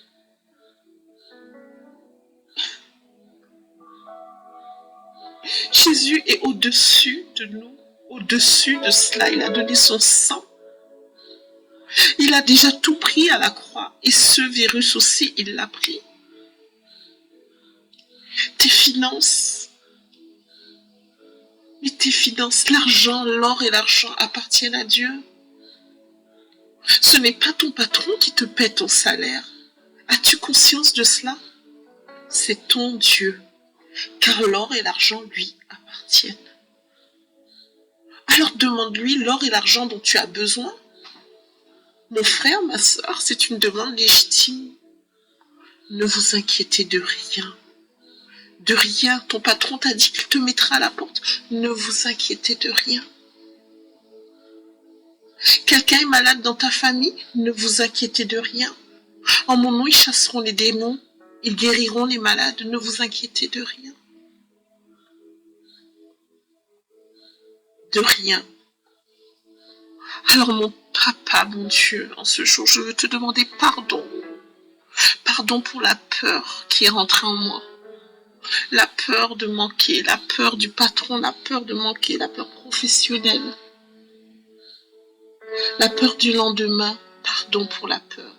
Jésus est au-dessus de nous, au-dessus de cela. Il a donné son sang. Il a déjà tout pris à la croix. Et ce virus aussi, il l'a pris. Tes finances, mais tes finances, l'argent, l'or et l'argent appartiennent à Dieu. Ce n'est pas ton patron qui te paie ton salaire. As-tu conscience de cela? C'est ton Dieu, car l'or et l'argent lui appartiennent. Alors demande-lui l'or et l'argent dont tu as besoin. Mon frère, ma soeur, c'est une demande légitime. Ne vous inquiétez de rien. De rien. Ton patron t'a dit qu'il te mettra à la porte. Ne vous inquiétez de rien. Quelqu'un est malade dans ta famille? Ne vous inquiétez de rien. En mon nom, ils chasseront les démons. Ils guériront les malades. Ne vous inquiétez de rien. De rien. Alors mon papa, mon Dieu, en ce jour, je veux te demander pardon. Pardon pour la peur qui est rentrée en moi. La peur de manquer, la peur du patron, la peur de manquer, la peur professionnelle. La peur du lendemain. Pardon pour la peur.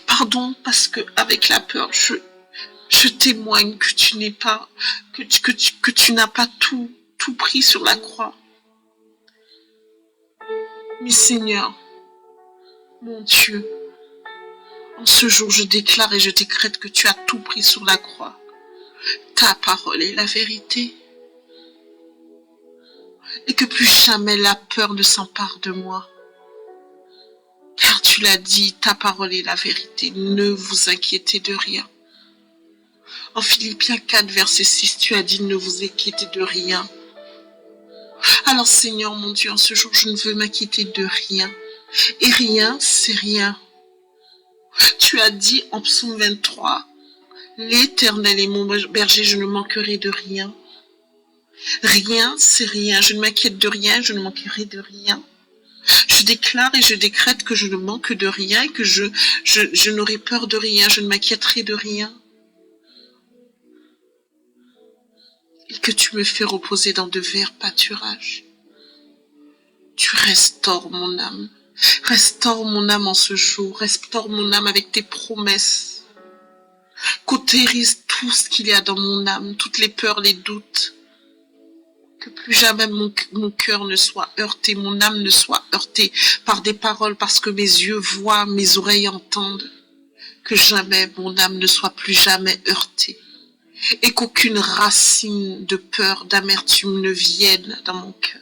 Pardon parce que avec la peur, je témoigne que tu n'es pas, que tu n'as pas tout pris sur la croix. Mais Seigneur, mon Dieu, en ce jour, je déclare et je décrète que tu as tout pris sur la croix. Ta parole est la vérité. Et que plus jamais la peur ne s'empare de moi. Car tu l'as dit, ta parole est la vérité. Ne vous inquiétez de rien. En Philippiens 4, verset 6, tu as dit, ne vous inquiétez de rien. Alors Seigneur, mon Dieu, en ce jour, je ne veux m'inquiéter de rien. Et rien, c'est rien. Tu as dit en psaume 23, l'Éternel est mon berger, je ne manquerai de rien. Rien, c'est rien. Je ne m'inquiète de rien, je ne manquerai de rien. Je déclare et je décrète que je ne manque de rien et que je n'aurai peur de rien, je ne m'inquiéterai de rien. Et que tu me fais reposer dans de verts pâturages. Tu restaures mon âme. Restaure mon âme en ce jour. Restaure mon âme avec tes promesses. Cautérise tout ce qu'il y a dans mon âme, toutes les peurs, les doutes. Que plus jamais mon cœur ne soit heurté, mon âme ne soit heurtée par des paroles parce que mes yeux voient, mes oreilles entendent. Que jamais mon âme ne soit plus jamais heurtée. Et qu'aucune racine de peur, d'amertume ne vienne dans mon cœur.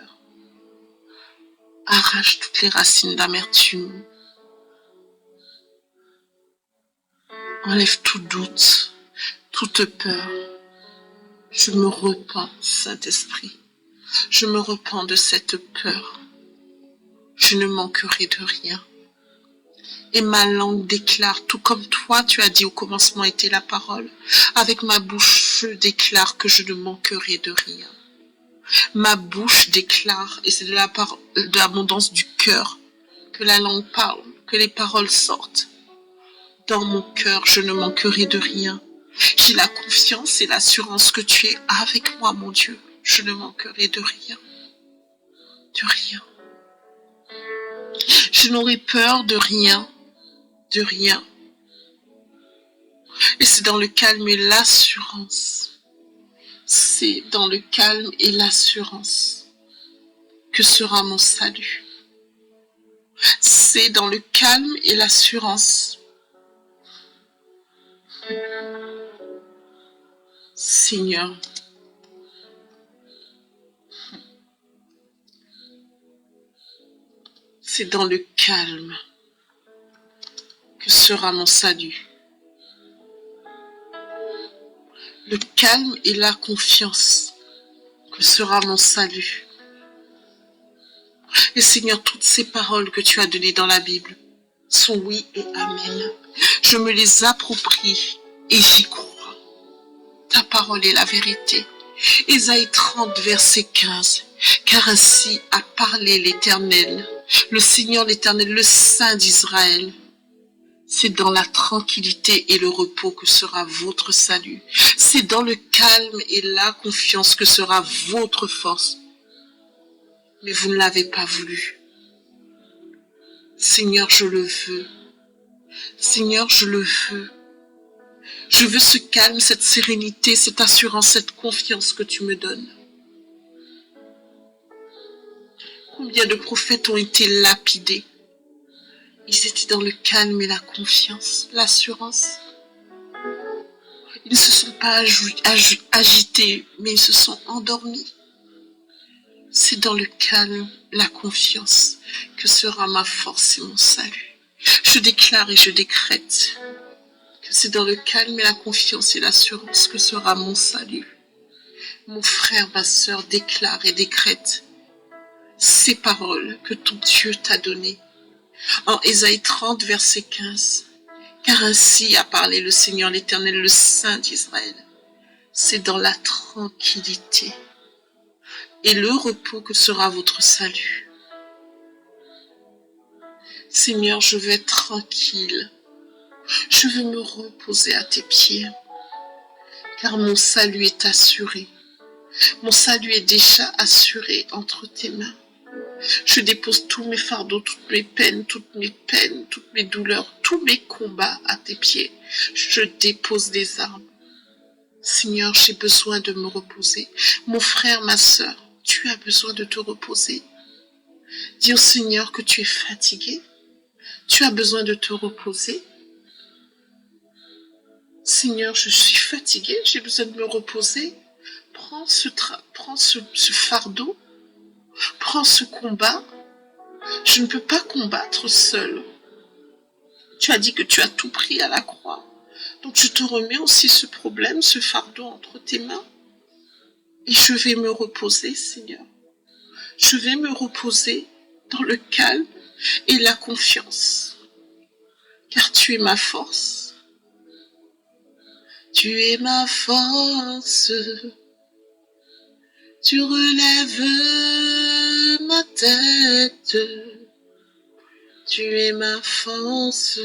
Arrache toutes les racines d'amertume. Enlève tout doute, toute peur. Je me repens, Saint-Esprit. Je me repens de cette peur. Je ne manquerai de rien. Et ma langue déclare, tout comme toi tu as dit au commencement était la parole, avec ma bouche je déclare que je ne manquerai de rien. Ma bouche déclare, et c'est de l'abondance du cœur que la langue parle, que les paroles sortent. Dans mon cœur, je ne manquerai de rien. J'ai la confiance et l'assurance que tu es avec moi, mon Dieu. Je ne manquerai de rien. De rien. Je n'aurai peur de rien. De rien. Et c'est dans le calme et l'assurance. C'est dans le calme et l'assurance que sera mon salut. C'est dans le calme et l'assurance. Seigneur, c'est dans le calme que sera mon salut. Le calme et la confiance que sera mon salut. Et Seigneur, toutes ces paroles que tu as données dans la Bible sont oui et amen. Je me les approprie et j'y crois. Ta parole est la vérité. Ésaïe 30, verset 15. Car ainsi a parlé l'Éternel, le Seigneur l'Éternel, le Saint d'Israël. C'est dans la tranquillité et le repos que sera votre salut. C'est dans le calme et la confiance que sera votre force. Mais vous ne l'avez pas voulu. Seigneur, je le veux. Seigneur, je le veux. Je veux ce calme, cette sérénité, cette assurance, cette confiance que tu me donnes. Combien de prophètes ont été lapidés? Ils étaient dans le calme et la confiance, l'assurance. Ils ne se sont pas agités, mais ils se sont endormis. C'est dans le calme, la confiance, que sera ma force et mon salut. Je déclare et je décrète que c'est dans le calme et la confiance et l'assurance que sera mon salut. Mon frère, ma sœur, déclare et décrète ces paroles que ton Dieu t'a données. En Ésaïe 30, verset 15. Car ainsi a parlé le Seigneur l'Éternel, le Saint d'Israël. C'est dans la tranquillité et le repos que sera votre salut. Seigneur, je veux être tranquille. Je veux me reposer à tes pieds, car mon salut est assuré. Mon salut est déjà assuré entre tes mains. Je dépose tous mes fardeaux, toutes mes peines, toutes mes douleurs, tous mes combats à tes pieds. Je dépose des armes. Seigneur, j'ai besoin de me reposer. Mon frère, ma sœur, tu as besoin de te reposer. Dis au Seigneur que tu es fatigué. Tu as besoin de te reposer. Seigneur, je suis fatiguée, j'ai besoin de me reposer. Prends ce fardeau. Prends ce combat. Je ne peux pas combattre seul. Tu as dit que tu as tout pris à la croix. Donc je te remets aussi ce problème, ce fardeau entre tes mains. Et je vais me reposer, Seigneur. Je vais me reposer dans le calme et la confiance. Car tu es ma force. Tu es ma force. Tu relèves ma tête. Tu es ma force.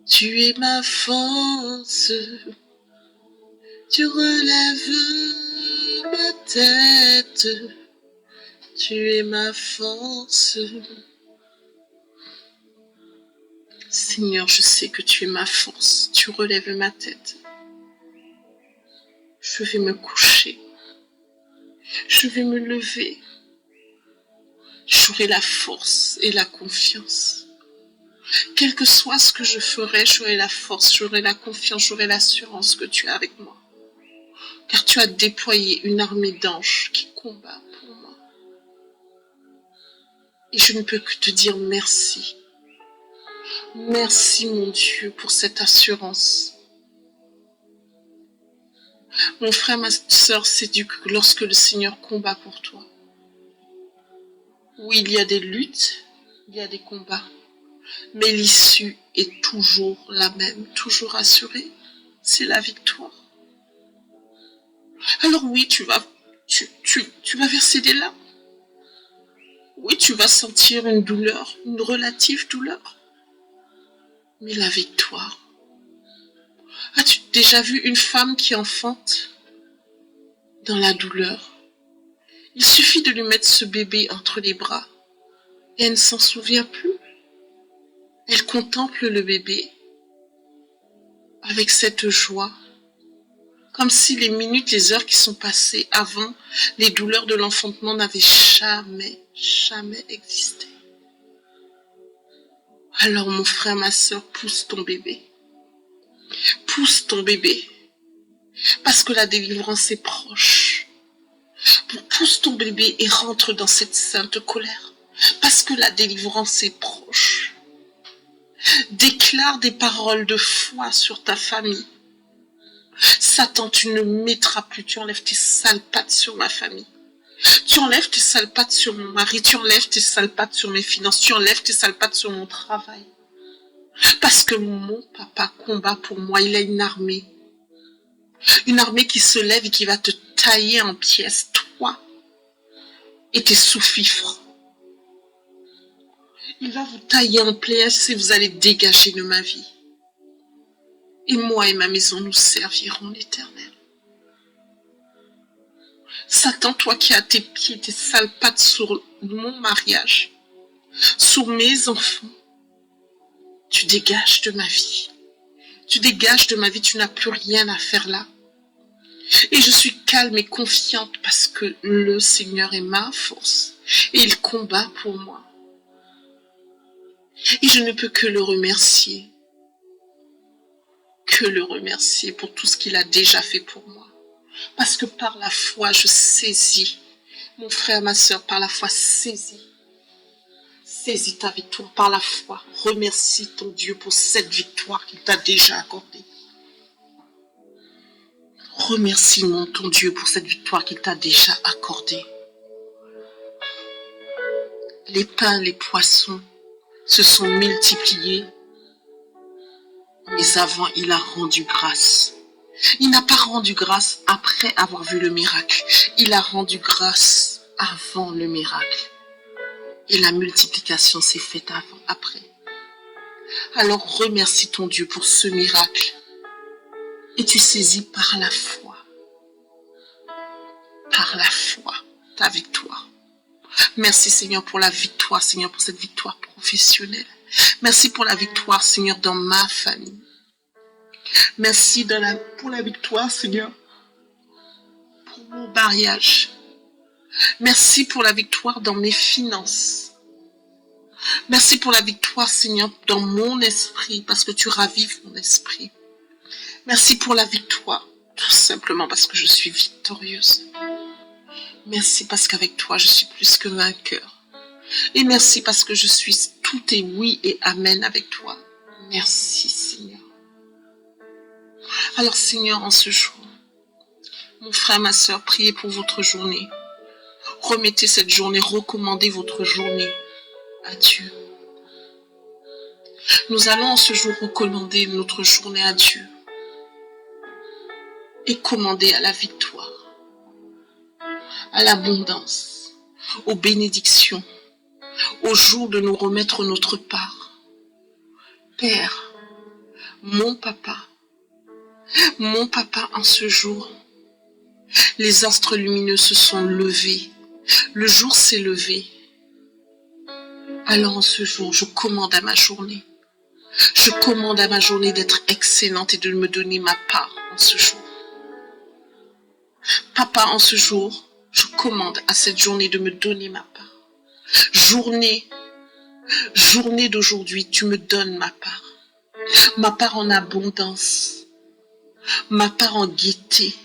Tu es ma force. Tu relèves ma tête. Tu es ma force. Seigneur, je sais que tu es ma force. Tu relèves ma tête. Je vais me coucher. Je vais me lever. J'aurai la force et la confiance. Quel que soit ce que je ferai, j'aurai la force, j'aurai la confiance, j'aurai l'assurance que tu es avec moi. Car tu as déployé une armée d'anges qui combat pour moi. Et je ne peux que te dire merci. Merci mon Dieu pour cette assurance. Mon frère, ma sœur, sais-tu que lorsque le Seigneur combat pour toi, oui, il y a des luttes, il y a des combats, mais l'issue est toujours la même, toujours assurée, c'est la victoire. Alors oui, tu vas verser des larmes. Oui, tu vas sentir une douleur, une relative douleur, mais la victoire. As-tu déjà vu une femme qui enfante dans la douleur? Il suffit de lui mettre ce bébé entre les bras et elle ne s'en souvient plus. Elle contemple le bébé avec cette joie, comme si les minutes, les heures qui sont passées avant les douleurs de l'enfantement n'avaient jamais existé. Alors mon frère, ma sœur, pousse ton bébé. Pousse ton bébé. Parce que la délivrance est proche. Pousse ton bébé et rentre dans cette sainte colère. Parce que la délivrance est proche. Déclare des paroles de foi sur ta famille. Satan, tu ne mettras plus, tu enlèves tes sales pattes sur ma famille. Tu enlèves tes sales pattes sur mon mari, tu enlèves tes sales pattes sur mes finances, tu enlèves tes sales pattes sur mon travail. Parce que mon papa combat pour moi, il a une armée. Une armée qui se lève et qui va te tailler en pièces, toi et tes sous-fifres. Il va vous tailler en pièces et vous allez dégager de ma vie. Et moi et ma maison, nous servirons l'Éternel. Satan, toi qui as tes pieds, tes sales pattes sur mon mariage, sur mes enfants, tu dégages de ma vie. Tu dégages de ma vie, tu n'as plus rien à faire là. Et je suis calme et confiante parce que le Seigneur est ma force et il combat pour moi. Et je ne peux que le remercier pour tout ce qu'il a déjà fait pour moi. Parce que par la foi, je saisis, mon frère, ma soeur, par la foi, saisis ta victoire, par la foi. Remercie ton Dieu pour cette victoire qu'il t'a déjà accordée. Remercie ton Dieu pour cette victoire qu'il t'a déjà accordée. Les pains, les poissons se sont multipliés, mais avant, il a rendu grâce. Il n'a pas rendu grâce après avoir vu le miracle. Il a rendu grâce avant le miracle. Et la multiplication s'est faite après. Alors remercie ton Dieu pour ce miracle. Et tu saisis par la foi, ta victoire. Merci Seigneur pour la victoire, Seigneur, pour cette victoire professionnelle. Merci pour la victoire, Seigneur, dans ma famille. Merci pour la victoire, Seigneur, pour mon mariage. Merci pour la victoire dans mes finances. Merci pour la victoire, Seigneur, dans mon esprit, parce que tu ravives mon esprit. Merci pour la victoire, tout simplement parce que je suis victorieuse. Merci parce qu'avec toi, je suis plus que vainqueur. Et merci parce que je suis tout est oui et amen avec toi. Merci, Seigneur. Alors, Seigneur, en ce jour, mon frère, ma soeur, priez pour votre journée. Remettez cette journée, recommandez votre journée à Dieu. Nous allons en ce jour recommander notre journée à Dieu et commander à la victoire, à l'abondance, aux bénédictions, au jour de nous remettre notre part. Père, mon papa, en ce jour, les astres lumineux se sont levés, le jour s'est levé. Alors en ce jour, je commande à ma journée d'être excellente et de me donner ma part en ce jour. Papa, en ce jour, je commande à cette journée de me donner ma part. Journée d'aujourd'hui, tu me donnes ma part en abondance, ma part en gaieté,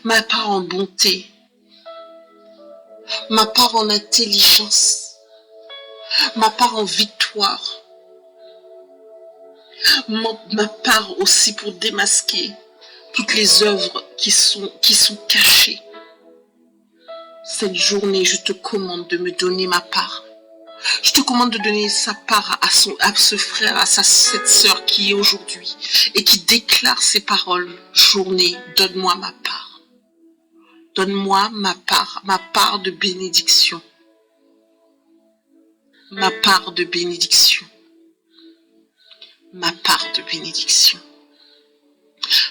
ma part en bonté, ma part en intelligence, ma part en victoire, ma part aussi pour démasquer toutes les œuvres qui sont cachées. Cette journée, je te commande de me donner ma part. Je te commande de donner sa part à ce frère, à cette sœur qui est aujourd'hui et qui déclare ces paroles. Journée, donne-moi ma part. Donne-moi ma part de bénédiction. Ma part de bénédiction. Ma part de bénédiction.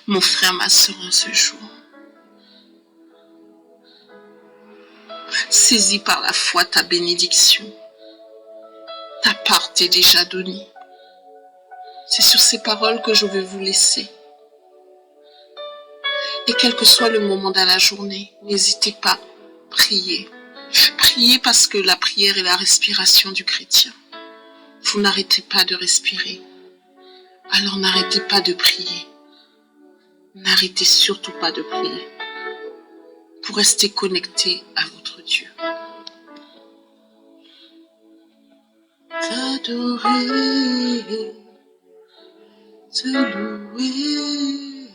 Mon frère, ma sœur, en ce jour, saisis par la foi ta bénédiction. Ta part t'est déjà donnée. C'est sur ces paroles que je vais vous laisser. Et quel que soit le moment dans la journée, n'hésitez pas, priez. Priez parce que la prière est la respiration du chrétien. Vous n'arrêtez pas de respirer. Alors n'arrêtez pas de prier. N'arrêtez surtout pas de prier pour rester connecté à votre Dieu. T'adorer, te louer,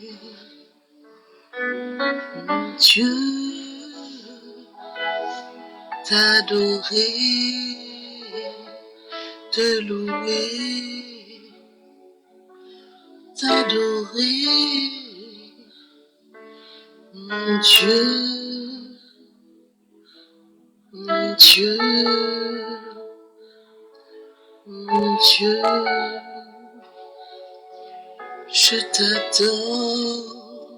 mon Dieu. T'adorer, te louer, t'adorer, mon Dieu, mon Dieu, je t'adore,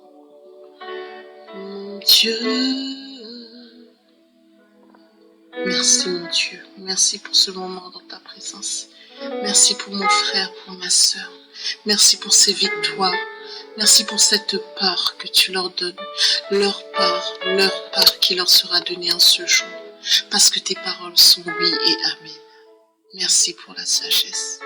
mon Dieu. Merci mon Dieu, merci pour ce moment dans ta présence. Merci pour mon frère, pour ma sœur. Merci pour ces victoires. Merci pour cette part que tu leur donnes. Leur part qui leur sera donnée en ce jour. Parce que tes paroles sont oui et amen. Merci pour la sagesse.